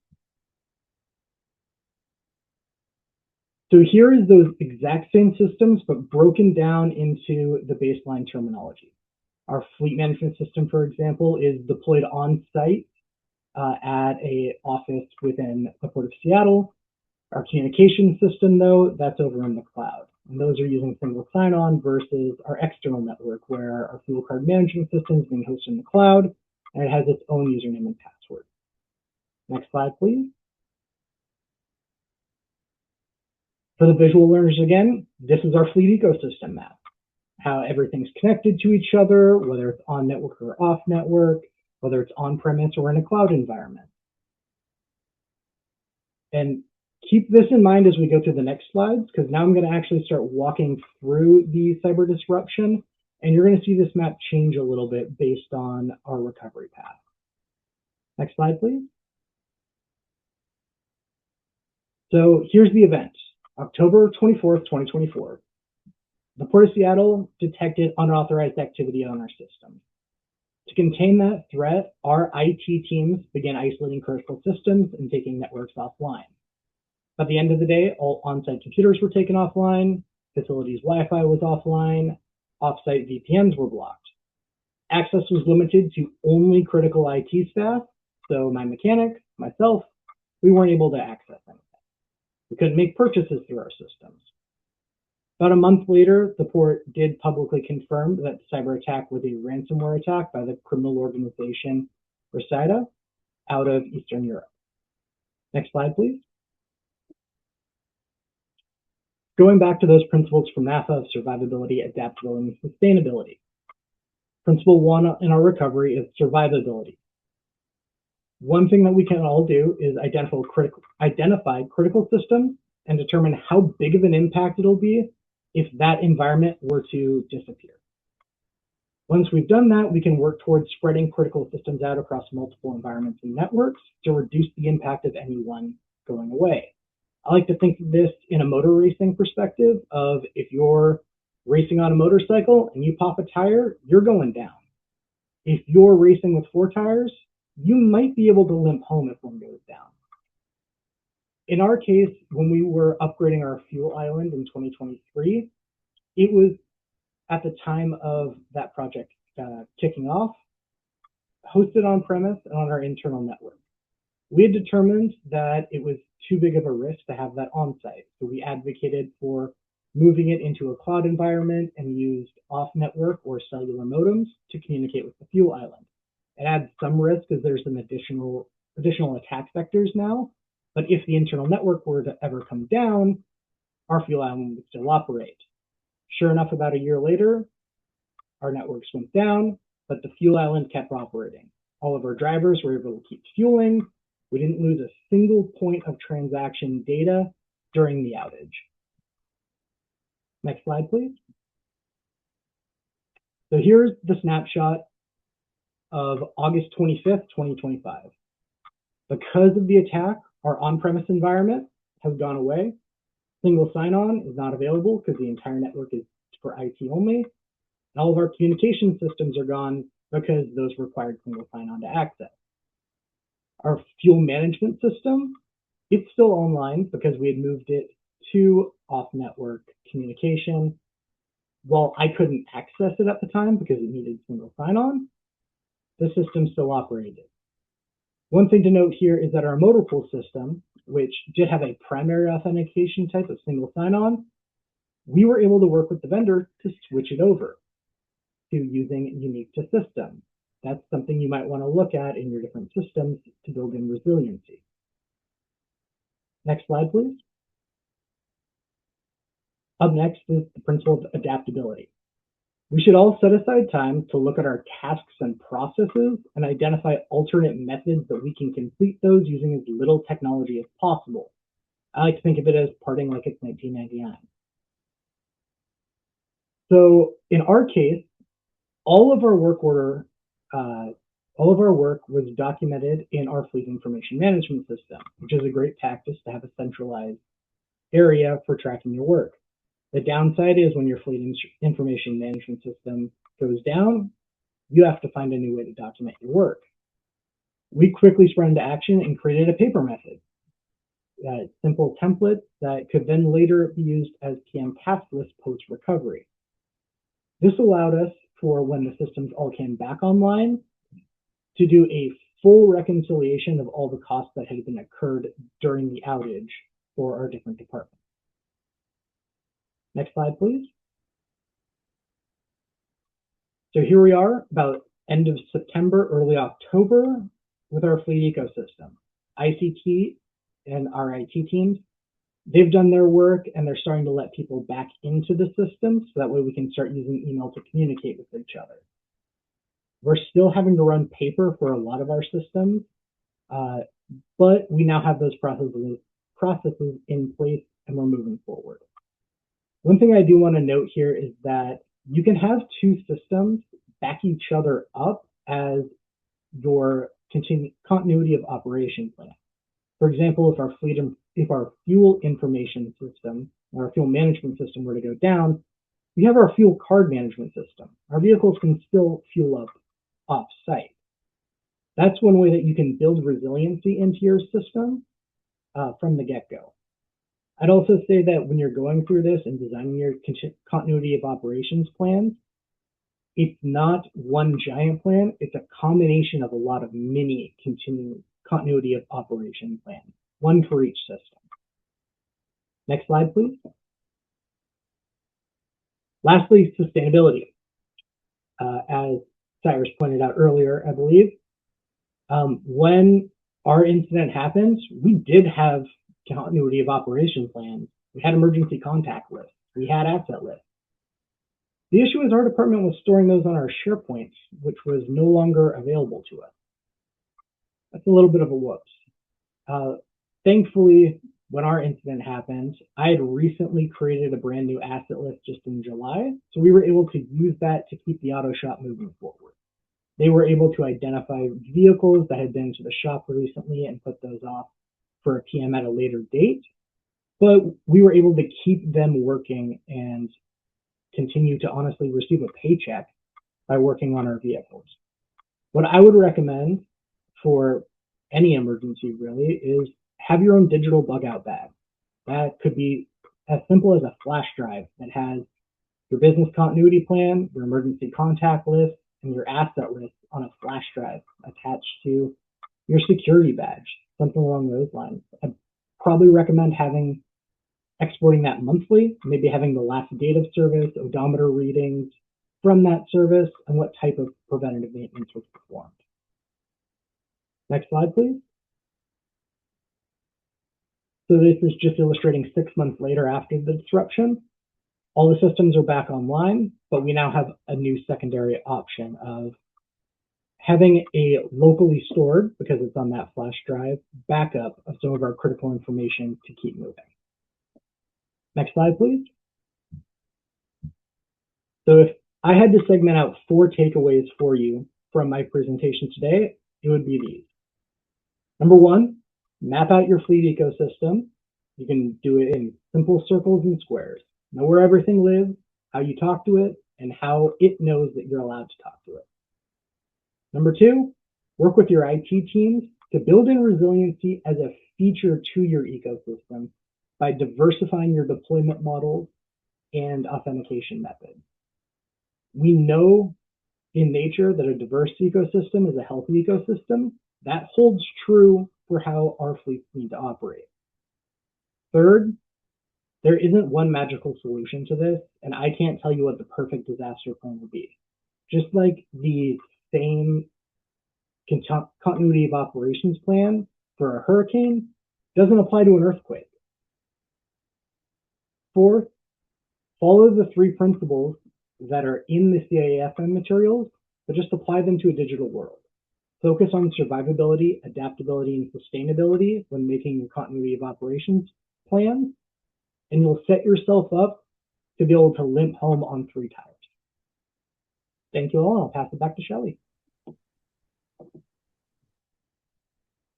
So here is those exact same systems, but broken down into the baseline terminology. Our fleet management system, for example, is deployed on site at an office within the Port of Seattle. Our communication system, though, that's over in the cloud. And those are using single sign-on versus our external network, where our fuel card management system is being hosted in the cloud, and it has its own username and password. Next slide, please. For the visual learners again, this is our fleet ecosystem map. How everything's connected to each other, whether it's on network or off network, whether it's on-premise or in a cloud environment. And keep this in mind as we go through the next slides, because now I'm going to actually start walking through the cyber disruption, and you're going to see this map change a little bit based on our recovery path. Next slide, please. So here's the event. October 24th, 2024. The Port of Seattle detected unauthorized activity on our system. To contain that threat, our IT teams began isolating critical systems and taking networks offline. At the end of the day, all on-site computers were taken offline, facilities Wi-Fi was offline, off-site VPNs were blocked. Access was limited to only critical IT staff, so my mechanic, myself, we weren't able to access anything. We couldn't make purchases through our systems. About a month later, the port did publicly confirm that the cyber attack was a ransomware attack by the criminal organization Resida out of Eastern Europe. Next slide, please. Going back to those principles from NAFA of survivability, adaptability, and sustainability. Principle one in our recovery is survivability. One thing that we can all do is identify critical systems and determine how big of an impact it'll be if that environment were to disappear. Once we've done that, we can work towards spreading critical systems out across multiple environments and networks to reduce the impact of any one going away. I like to think of this in a motor racing perspective of if you're racing on a motorcycle and you pop a tire, you're going down. If you're racing with 4 tires, you might be able to limp home if one goes down. In our case, when we were upgrading our fuel island in 2023, it was at the time of that project kicking off, hosted on premise and on our internal network. We had determined that it was too big of a risk to have that on site. So we advocated for moving it into a cloud environment and used off-network or cellular modems to communicate with the fuel island. It adds some risk as there's some additional attack vectors now, but if the internal network were to ever come down, our fuel island would still operate. Sure enough, about a year later, our networks went down, but the fuel island kept operating. All of our drivers were able to keep fueling. We didn't lose a single point of transaction data during the outage. Next slide, please. So here's the snapshot of August 25th, 2025. Because of the attack, our on-premise environment has gone away. Single sign-on is not available because the entire network is for IT only. And all of our communication systems are gone because those required single sign-on to access. Our fuel management system, it's still online because we had moved it to off-network communication. While I couldn't access it at the time because it needed single sign-on, the system still operated. One thing to note here is that our motor pool system, which did have a primary authentication type of single sign-on, we were able to work with the vendor to switch it over to using unique to system. That's something you might want to look at in your different systems to build in resiliency. Next slide, please. Up next is the principle of adaptability. We should all set aside time to look at our tasks and processes and identify alternate methods that we can complete those using as little technology as possible. I like to think of it as parting like it's 1999. So in our case, all of our work was documented in our fleet information management system, which is a great practice to have a centralized area for tracking your work. The downside is when your fleet information management system goes down, you have to find a new way to document your work. We quickly sprang into action and created a paper method, a simple template that could then later be used as PM task list post-recovery. This allowed us for when the systems all came back online to do a full reconciliation of all the costs that had been occurred during the outage for our different departments. Next slide, please. So here we are, about end of September, early October, with our fleet ecosystem. ICT and our IT teams, they've done their work and they're starting to let people back into the system so that way we can start using email to communicate with each other. We're still having to run paper for a lot of our systems, but we now have those processes in place and we're moving forward. One thing I do want to note here is that you can have two systems back each other up as your continuity of operation plan. For example, if our fuel information system or our fuel management system were to go down, we have our fuel card management system. Our vehicles can still fuel up off-site. That's one way that you can build resiliency into your system from the get-go. I'd also say that when you're going through this and designing your continuity of operations plans, it's not one giant plan, it's a combination of a lot of mini continuity of operation plans, one for each system. Next slide, please. Lastly, sustainability. As Cyrus pointed out earlier, I believe, when our incident happened, we did have continuity of operation plans. We had emergency contact lists. We had asset lists. The issue is our department was storing those on our SharePoints, which was no longer available to us. That's a little bit of a whoops. Thankfully, when our incident happened, I had recently created a brand new asset list just in July, so we were able to use that to keep the auto shop moving forward. They were able to identify vehicles that had been to the shop recently and put those off for a PM at a later date, but we were able to keep them working and continue to honestly receive a paycheck by working on our vehicles. What I would recommend for any emergency really is have your own digital bug out bag. That could be as simple as a flash drive that has your business continuity plan, your emergency contact list, and your asset list on a flash drive attached to your security badge, something along those lines. I'd probably recommend exporting that monthly, maybe having the last date of service, odometer readings from that service, and what type of preventative maintenance was performed. Next slide, please. So this is just illustrating 6 months later after the disruption. All the systems are back online, but we now have a new secondary option of having a locally stored, because it's on that flash drive, backup of some of our critical information to keep moving. Next slide, please. So if I had to segment out 4 takeaways for you from my presentation today, it would be these. Number 1, map out your fleet ecosystem. You can do it in simple circles and squares. Know where everything lives, how you talk to it, and how it knows that you're allowed to talk to it. Number two, work with your IT teams to build in resiliency as a feature to your ecosystem by diversifying your deployment models and authentication methods. We know in nature that a diverse ecosystem is a healthy ecosystem. That holds true for how our fleets need to operate. Third, there isn't one magical solution to this, and I can't tell you what the perfect disaster plan would be. Just like the same continuity of operations plan for a hurricane doesn't apply to an earthquake. Fourth, follow the three principles that are in the CIAFM materials, but just apply them to a digital world. Focus on survivability, adaptability, and sustainability when making your continuity of operations plans, and you'll set yourself up to be able to limp home on three tires. Thank you all. I'll pass it back to Shelley.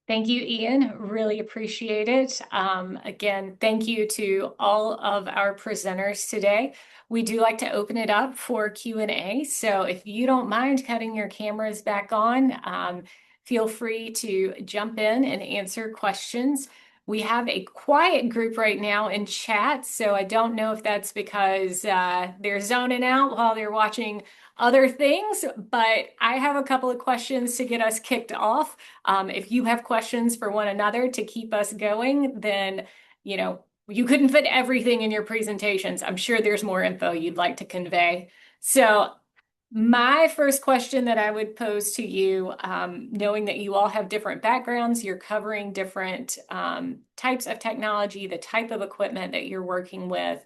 Thank you, Ian. Really appreciate it. Again, thank you to all of our presenters today. We do like to open it up for Q&A. So if you don't mind cutting your cameras back on, feel free to jump in and answer questions. We have a quiet group right now in chat, so I don't know if that's because they're zoning out while they're watching other things, but I have a couple of questions to get us kicked off. If you have questions for one another to keep us going, then, you know, you couldn't fit everything in your presentations. I'm sure there's more info you'd like to convey. So my first question that I would pose to you, knowing that you all have different backgrounds, you're covering different types of technology, the type of equipment that you're working with,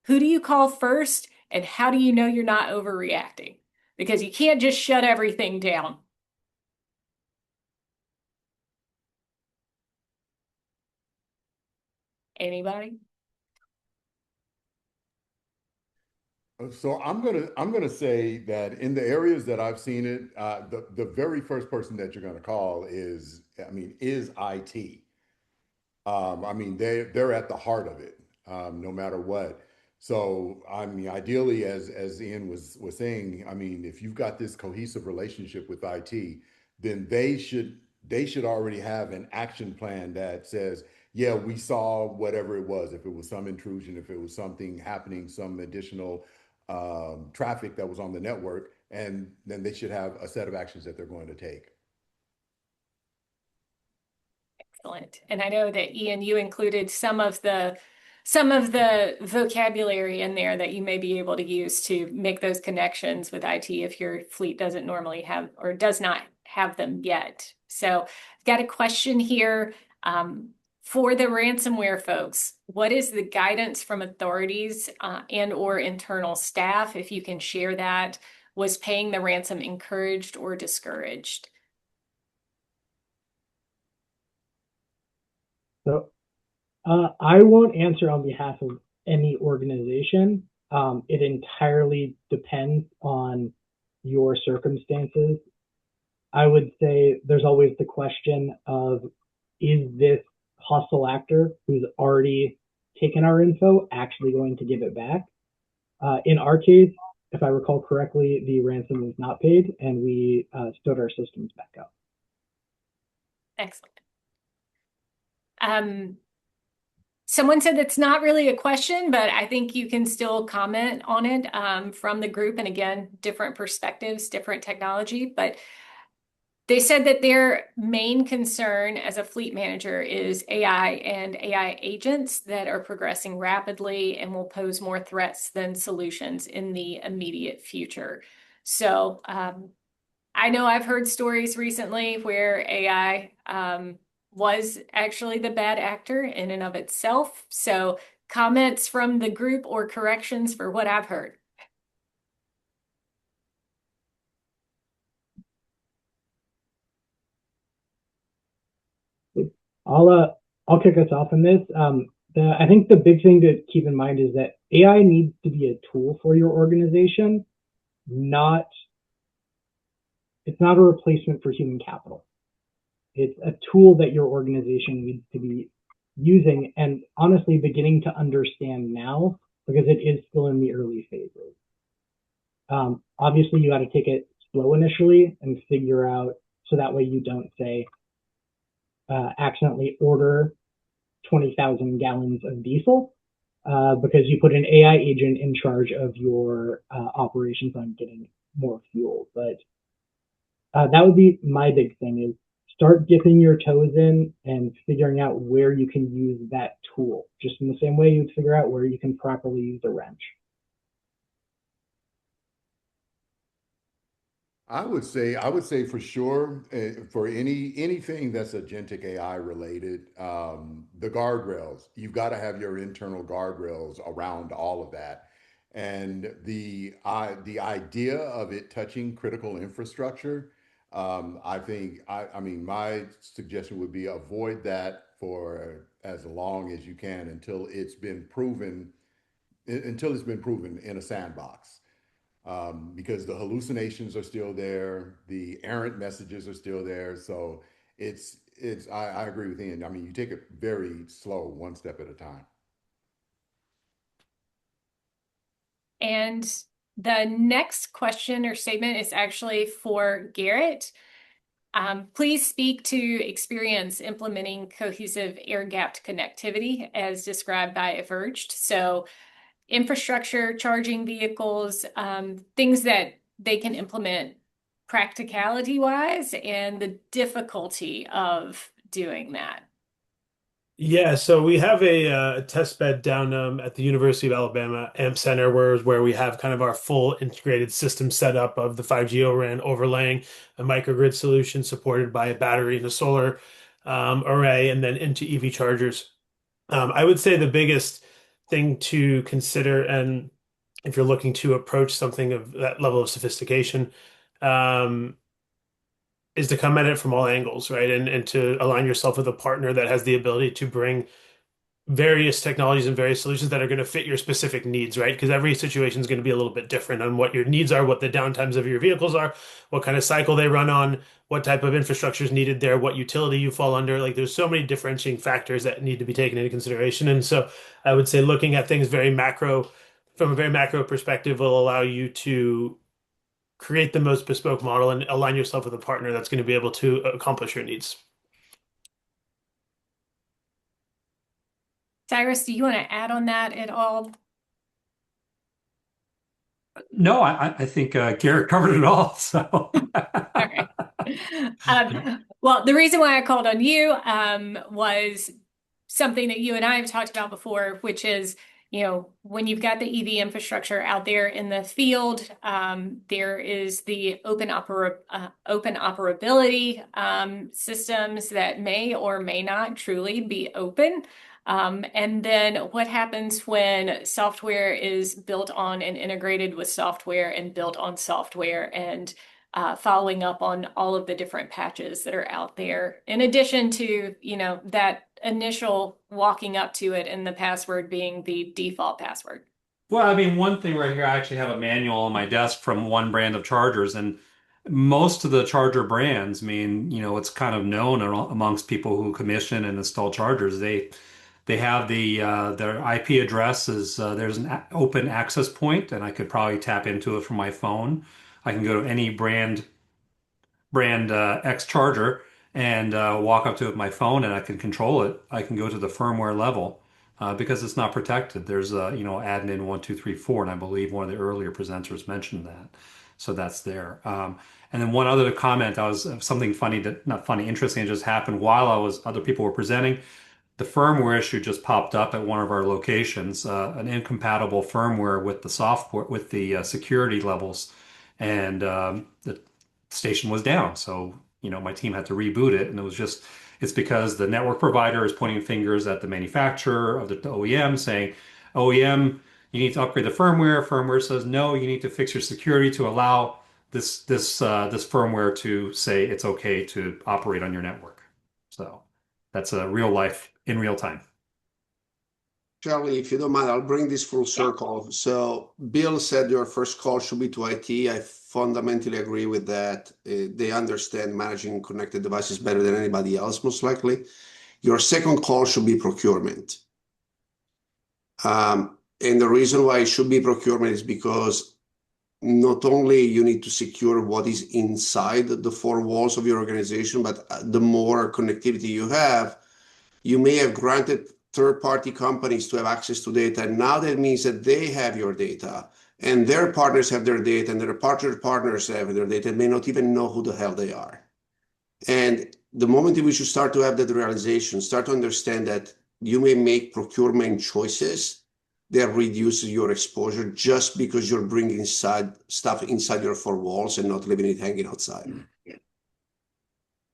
who do you call first? And how do you know you're not overreacting? Because you can't just shut everything down. Anybody? So I'm gonna say that in the areas that I've seen it, the very first person that you're gonna call is IT. They're at the heart of it, no matter what. So ideally, as Ian was saying, if you've got this cohesive relationship with IT, then they should already have an action plan that says, yeah, we saw whatever it was. If it was some intrusion, if it was something happening, some additional traffic that was on the network, and then they should have a set of actions that they're going to take. Excellent. And I know that Ian, you included some of the vocabulary in there that you may be able to use to make those connections with IT if your fleet doesn't normally have or does not have them yet. So I've got a question here. For the ransomware folks, what is the guidance from authorities and or internal staff? If you can share that, was paying the ransom encouraged or discouraged? So I won't answer on behalf of any organization. It entirely depends on your circumstances. I would say there's always the question of, is this hostile actor who's already taken our info actually going to give it back? In our case, if I recall correctly, the ransom was not paid and we stood our systems back up. Excellent. Someone said it's not really a question, but I think you can still comment on it from the group. And again, different perspectives, different technology, but they said that their main concern as a fleet manager is AI and AI agents that are progressing rapidly and will pose more threats than solutions in the immediate future. So I know I've heard stories recently where AI was actually the bad actor in and of itself. So comments from the group or corrections for what I've heard. I'll kick us off on this. I think the big thing to keep in mind is that AI needs to be a tool for your organization, it's not a replacement for human capital. It's a tool that your organization needs to be using and honestly beginning to understand now because it is still in the early phases. Obviously, you got to take it slow initially and figure out so that way you don't say accidentally order 20,000 gallons of diesel because you put an AI agent in charge of your operations on getting more fuel. But that would be my big thing is start dipping your toes in and figuring out where you can use that tool, just in the same way you'd figure out where you can properly use a wrench. I would say for sure, for anything that's agentic AI related, the guardrails, you've got to have your internal guardrails around all of that. And the idea of it touching critical infrastructure, I mean, my suggestion would be avoid that for as long as you can until it's been proven in a sandbox, because the hallucinations are still there, the errant messages are still there. So I agree with Ian. I mean, you take it very slow, one step at a time. And the next question or statement is actually for Garrett. Please speak to experience implementing cohesive air-gapped connectivity as described by Emerged. So infrastructure, charging vehicles, things that they can implement practicality-wise and the difficulty of doing that. Yeah, so we have a test bed down at the University of Alabama AMP Center, where we have kind of our full integrated system setup of the 5G O-RAN overlaying a microgrid solution supported by a battery and a solar array, and then into EV chargers. I would say the biggest thing to consider, and if you're looking to approach something of that level of sophistication, um, is to come at it from all angles, right? And to align yourself with a partner that has the ability to bring various technologies and various solutions that are going to fit your specific needs, right? Because every situation is going to be a little bit different on what your needs are, what the downtimes of your vehicles are, what kind of cycle they run on, what type of infrastructure is needed there, what utility you fall under. Like there's so many differentiating factors that need to be taken into consideration. And so I would say looking at things very macro, from a very macro perspective, will allow you to create the most bespoke model and align yourself with a partner that's going to be able to accomplish your needs. Cyrus, do you want to add on that at all? No, I think Garrett covered it all. So, All right. Well, the reason why I called on you was something that you and I have talked about before, which is, when you've got the EV infrastructure out there in the field, there is the open operability systems that may or may not truly be open. And then what happens when software is built on and integrated with software and built on software and following up on all of the different patches that are out there, in addition to, that initial walking up to it and the password being the default password. well, I mean, one thing right here, I actually have a manual on my desk from one brand of chargers, and most of the charger brands, I mean, it's kind of known amongst people who commission and install chargers. They have their IP address is there's an open access point, and I could probably tap into it from my phone. I can go to any brand X charger and walk up to it with my phone, and I can control it. I can go to the firmware level because it's not protected. There's admin 1, 2, 3, 4, and I believe one of the earlier presenters mentioned that. So that's there. And then one other comment, I was something funny that not funny, interesting that just happened while other people were presenting. The firmware issue just popped up at one of our locations, an incompatible firmware with the software, with the security levels, and the station was down. So, my team had to reboot it, and it's because the network provider is pointing fingers at the manufacturer of the OEM saying, OEM, you need to upgrade the firmware. Firmware says, no, you need to fix your security to allow this firmware to say it's okay to operate on your network. So that's a real life in real time. Charlie, if you don't mind, I'll bring this full circle. So Bill said your first call should be to IT. I fundamentally agree with that. They understand managing connected devices better than anybody else, most likely. Your second call should be procurement. And the reason why it should be procurement is because not only you need to secure what is inside the four walls of your organization, but the more connectivity you have, you may have granted third-party companies to have access to data. And now that means that they have your data and their partners have their data and their partners have their data and may not even know who the hell they are. And the moment in which you start to have that realization, start to understand that you may make procurement choices that reduces your exposure just because you're bringing stuff inside your four walls and not leaving it hanging outside.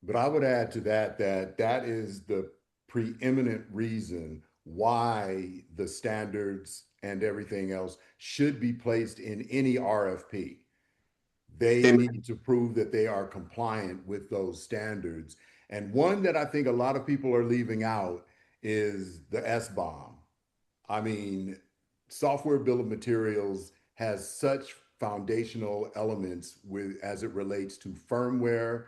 But I would add to that that is the preeminent reason why the standards and everything else should be placed in any RFP. They need to prove that they are compliant with those standards. And one that I think a lot of people are leaving out is the SBOM. I mean, software bill of materials has such foundational elements with as it relates to firmware,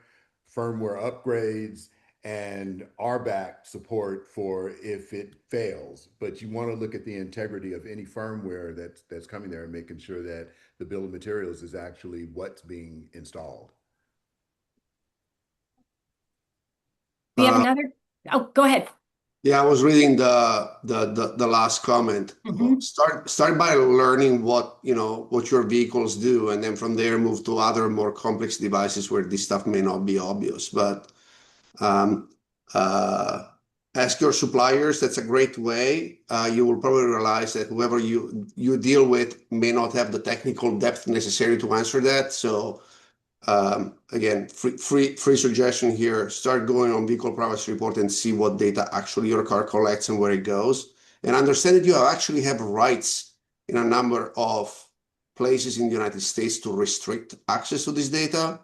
firmware upgrades, and RBAC support for if it fails. But you want to look at the integrity of any firmware that's coming there and making sure that the bill of materials is actually what's being installed. We have another. Oh, go ahead. Yeah, I was reading the last comment. Mhm. Start by learning what your vehicles do, and then from there move to other more complex devices where this stuff may not be obvious. But um, uh, ask your suppliers. That's a great way. You will probably realize that whoever you deal with may not have the technical depth necessary to answer that. So again, free suggestion here, start going on vehicle privacy report and see what data actually your car collects and where it goes. And understand that you actually have rights in a number of places in the United States to restrict access to this data.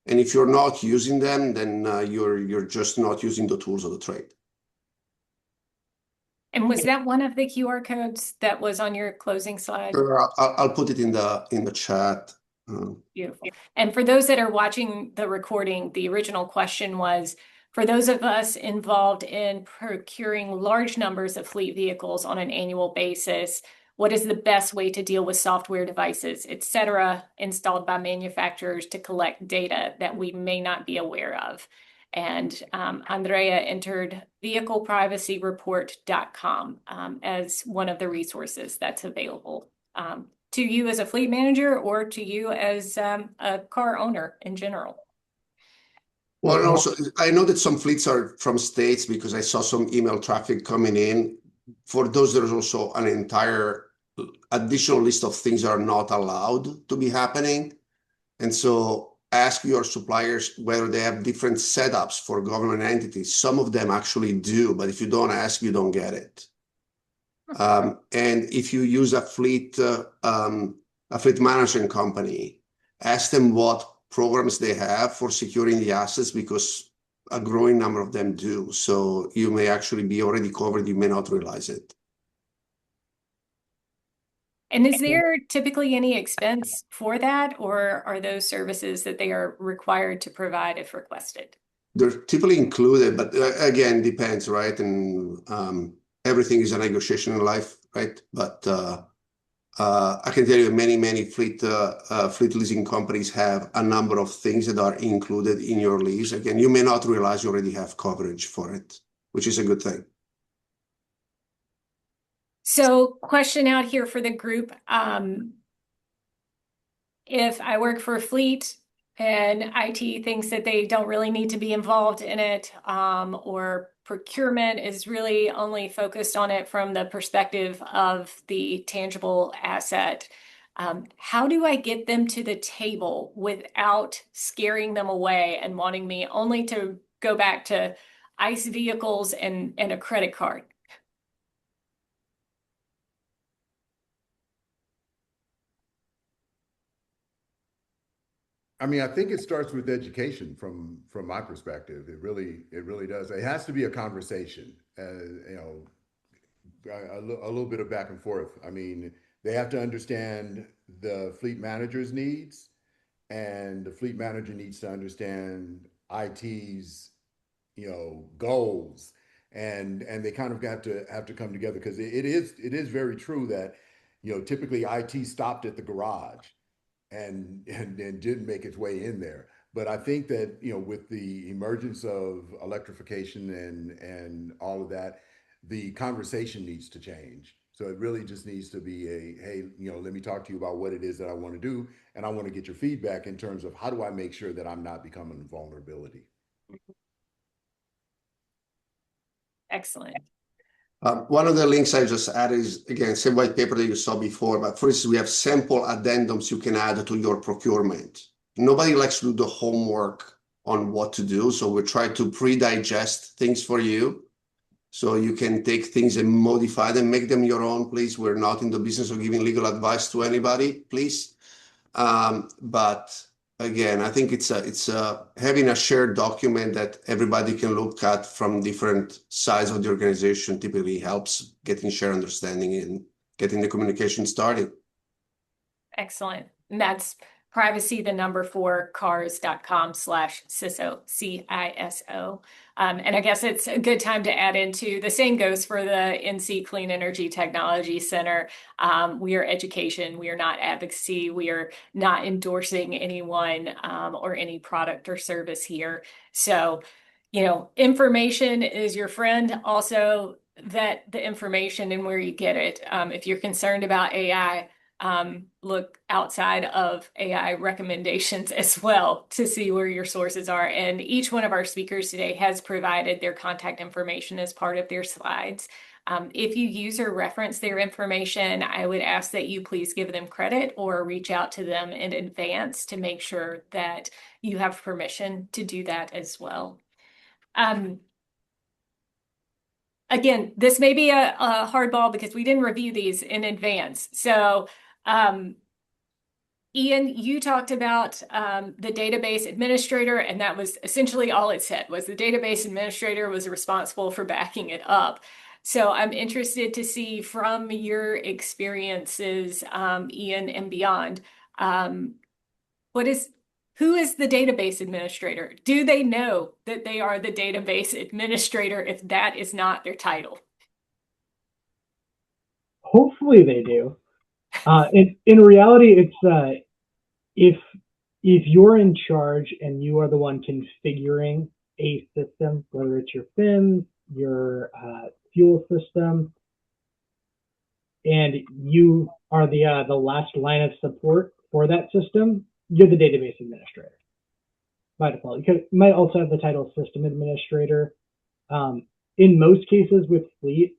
And if you're not using them, then you're just not using the tools of the trade. And was that one of the QR codes that was on your closing slide? Sure, I'll put it in the chat. Beautiful. And for those that are watching the recording, the original question was, for those of us involved in procuring large numbers of fleet vehicles on an annual basis, what is the best way to deal with software devices, et cetera, installed by manufacturers to collect data that we may not be aware of? And Andrea entered vehicleprivacyreport.com as one of the resources that's available to you as a fleet manager or to you as a car owner in general. Well, and also, I know that some fleets are from states because I saw some email traffic coming in. For those, there's also an entire additional list of things that are not allowed to be happening. And so ask your suppliers whether they have different setups for government entities. Some of them actually do, but if you don't ask, you don't get it. And if you use a fleet management company, ask them what programs they have for securing the assets, because a growing number of them do. So you may actually be already covered. You may not realize it. And is there typically any expense for that, or are those services that they are required to provide if requested? They're typically included, but again, depends, right? And everything is a negotiation in life, right? But I can tell you many fleet leasing companies have a number of things that are included in your lease. Again, you may not realize you already have coverage for it, which is a good thing. So question out here for the group. If I work for a fleet and IT thinks that they don't really need to be involved in it, or procurement is really only focused on it from the perspective of the tangible asset, how do I get them to the table without scaring them away and wanting me only to go back to ICE vehicles and a credit card? I mean, I think it starts with education from my perspective. It really does. It has to be a conversation, a little bit of back and forth. I mean, they have to understand the fleet manager's needs, and the fleet manager needs to understand IT's, goals, and they kind of have to come together, because it is very true that Typically IT stopped at the garage and didn't make its way in there. But I think that, with the emergence of electrification and all of that, the conversation needs to change. So it really just needs to be hey, let me talk to you about what it is that I want to do. And I want to get your feedback in terms of how do I make sure that I'm not becoming a vulnerability. Excellent. One of the links I just added is, again, same white paper that you saw before, but for instance, we have sample addendums you can add to your procurement. Nobody likes to do the homework on what to do, so we try to pre-digest things for you, so you can take things and modify them, make them your own, please. We're not in the business of giving legal advice to anybody, please. But again, I think it's having a shared document that everybody can look at from different sides of the organization typically helps getting shared understanding and getting the communication started. Excellent. And that's privacy, the number 4 cars.com/CISO, CISO. And I guess it's a good time to add into the same goes for the NC Clean Energy Technology Center. We are education. We are not advocacy. We are not endorsing anyone or any product or service here. So, information is your friend. Also, that the information and where you get it. If you're concerned about AI, look outside of AI recommendations as well to see where your sources are. And each one of our speakers today has provided their contact information as part of their slides. If you use or reference their information, I would ask that you please give them credit or reach out to them in advance to make sure that you have permission to do that as well. Again, this may be a hardball because we didn't review these in advance. So Ian, you talked about the database administrator, and that was essentially all it said was the database administrator was responsible for backing it up. So I'm interested to see from your experiences, Ian, and beyond, who is the database administrator? Do they know that they are the database administrator if that is not their title? Hopefully they do. In reality, it's if you're in charge and you are the one configuring a system, whether it's your fins, your fuel system, and you are the last line of support for that system, you're the database administrator by default. You might also have the title system administrator. In most cases with Fleet,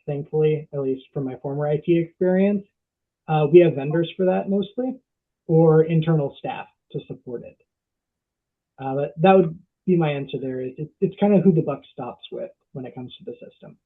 thankfully, at least from my former IT experience, we have vendors for that mostly, or internal staff to support it. But that would be my answer there. It's kind of who the buck stops with when it comes to the system.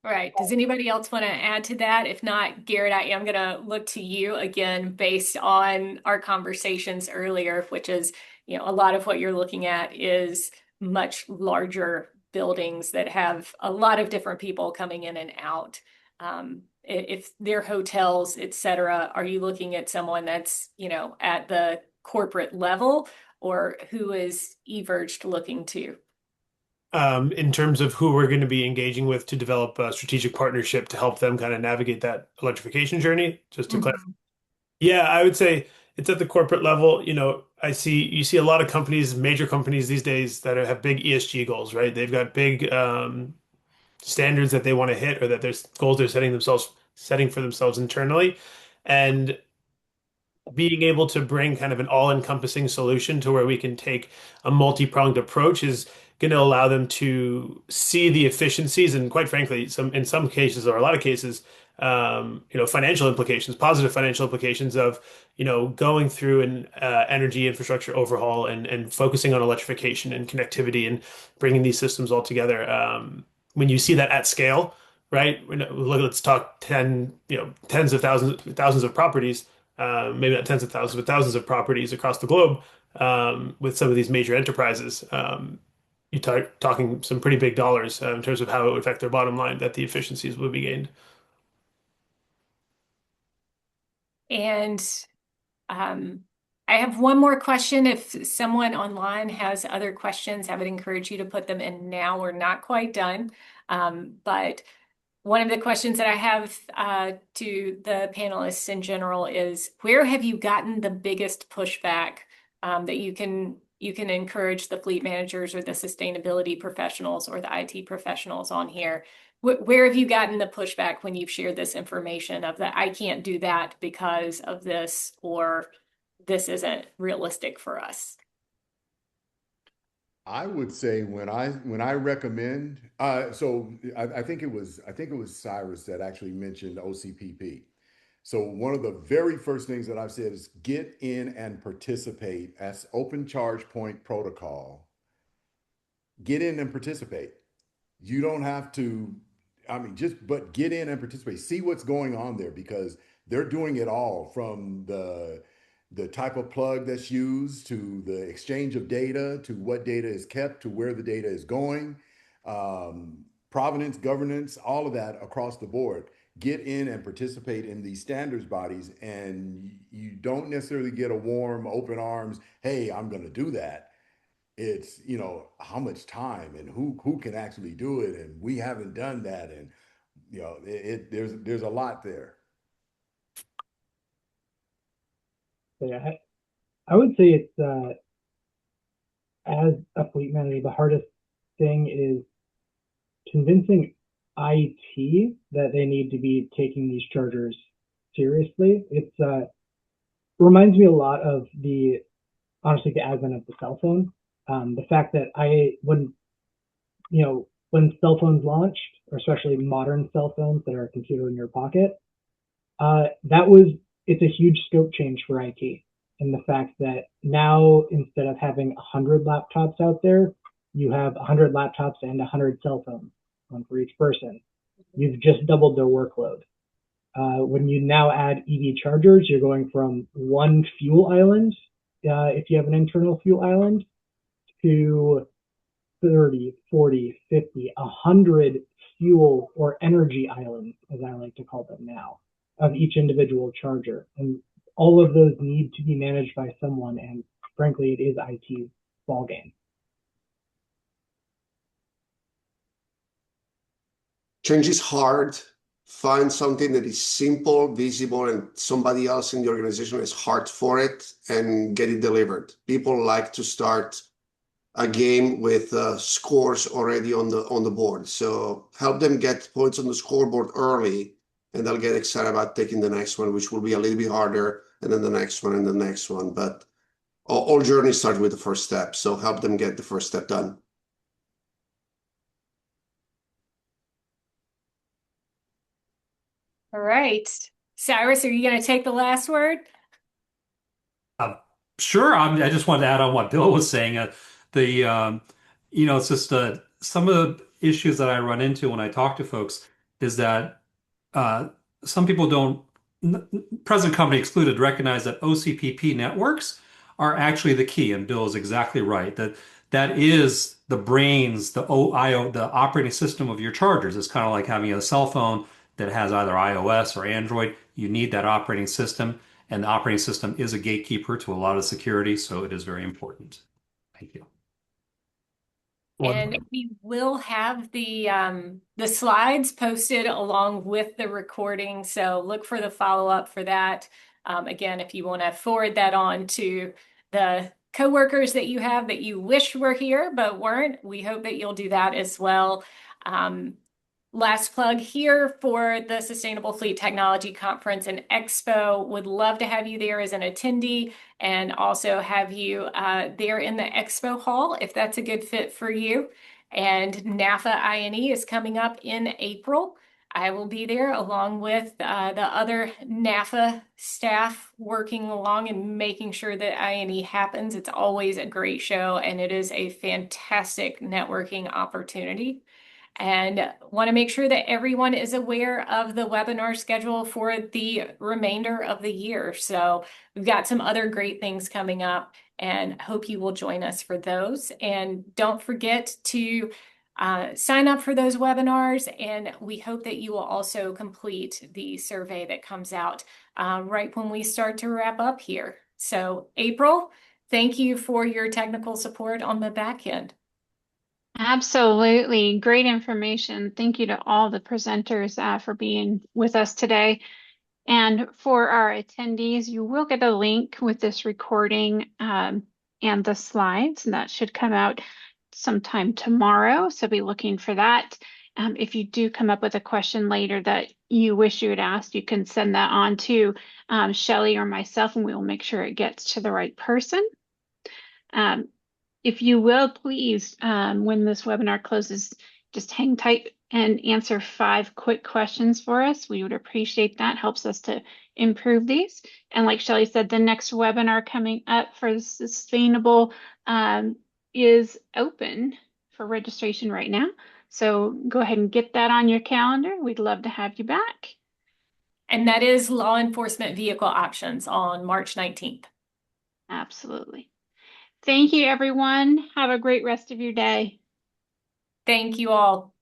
All right. Does anybody else want to add to that? If not, Garrett, I am going to look to you again based on our conversations earlier, which is, a lot of what you're looking at is much larger buildings that have a lot of different people coming in and out. If they're hotels, et cetera, are you looking at someone that's, at the corporate level, or who is eVerged looking to? In terms of who we're going to be engaging with to develop a strategic partnership to help them kind of navigate that electrification journey, just to clarify. Yeah, I would say it's at the corporate level. You see a lot of companies, major companies these days that have big ESG goals, right? They've got big standards that they want to hit, or that there's goals they're setting for themselves internally. And being able to bring kind of an all-encompassing solution to where we can take a multi-pronged approach is going to allow them to see the efficiencies and, quite frankly, in some cases or a lot of cases, financial implications, positive financial implications of, going through an energy infrastructure overhaul and focusing on electrification and connectivity and bringing these systems all together. When you see that at scale, right? Let's talk tens of thousands of properties. Maybe not tens of thousands, but thousands of properties across the globe with some of these major enterprises. You're talking some pretty big dollars in terms of how it would affect their bottom line, that the efficiencies would be gained. And I have one more question. If someone online has other questions, I would encourage you to put them in now. We're not quite done, but One of the questions that I have to the panelists in general is, where have you gotten the biggest pushback that you can encourage the fleet managers or the sustainability professionals or the IT professionals on here? Where have you gotten the pushback when you've shared this information of that I can't do that because of this, or this isn't realistic for us? I would say when I recommend, I think it was Cyrus that actually mentioned OCPP. So one of the very first things that I've said is get in and participate as open charge point protocol. Get in and participate. You don't have to, I mean, but get in and participate. See what's going on there because they're doing it all from the type of plug that's used to the exchange of data to what data is kept to where the data is going, provenance, governance, all of that across the board. Get in and participate in these standards bodies, and you don't necessarily get a warm, open arms, hey, I'm going to do that. It's, how much time and who can actually do it, and we haven't done that, and there's a lot there. So yeah, I would say it's as a fleet manager, the hardest thing is convincing IT that they need to be taking these chargers seriously. It's reminds me a lot of honestly the advent of the cell phone. The fact that when cell phones launched, or especially modern cell phones that are a computer in your pocket, it's a huge scope change for IT. And the fact that now instead of having 100 laptops out there, you have 100 laptops and 100 cell phones, one for each person. You've just doubled their workload. When you now add EV chargers, you're going from one fuel island, if you have an internal fuel island, to 30, 40, 50, 100 fuel or energy islands, as I like to call them now, of each individual charger. And all of those need to be managed by someone. And frankly, it is IT's ballgame. Change is hard. Find something that is simple, visible, and somebody else in the organization is hard for it, and get it delivered. People like to start a game with scores already on the board. So help them get points on the scoreboard early, and they'll get excited about taking the next one, which will be a little bit harder, and then the next one and the next one. But all journeys start with the first step. So help them get the first step done. All right. Cyrus, are you going to take the last word? Sure. I just wanted to add on what Bill was saying. It's just some of the issues that I run into when I talk to folks is that uh, some people don't, present company excluded, recognize that OCPP networks are actually the key. And Bill is exactly right. That is the brains, the OIO, the operating system of your chargers. It's kind of like having a cell phone that has either iOS or Android. You need that operating system, and the operating system is a gatekeeper to a lot of security, so it is very important. Thank you. And we will have the slides posted along with the recording, so look for the follow-up for that. Again, if you want to forward that on to the coworkers that you have that you wish were here but weren't, we hope that you'll do that as well. Last plug here for the Sustainable Fleet Technology Conference and Expo. Would love to have you there as an attendee, and also have you there in the Expo Hall if that's a good fit for you. And NAFA INE is coming up in April. I will be there along with the other NAFA staff, working along and making sure that INE happens. It's always a great show, and it is a fantastic networking opportunity. And want to make sure that everyone is aware of the webinar schedule for the remainder of the year. So we've got some other great things coming up, and hope you will join us for those. And don't forget to sign up for those webinars, and we hope that you will also complete the survey that comes out right when we start to wrap up here. So April, thank you for your technical support on the back end. Absolutely. Great information. Thank you to all the presenters for being with us today. And for our attendees, you will get a link with this recording and the slides, and that should come out sometime tomorrow. So be looking for that. If you do come up with a question later that you wish you had asked, you can send that on to Shelley or myself, and we will make sure it gets to the right person. Um, if you will, please, when this webinar closes, just hang tight and answer 5 quick questions for us. We would appreciate that. Helps us to improve these. And like Shelley said, the next webinar coming up for sustainable is open for registration right now. So go ahead and get that on your calendar. We'd love to have you back. And that is law enforcement vehicle options on March 19th. Absolutely. Thank you, everyone. Have a great rest of your day. Thank you all.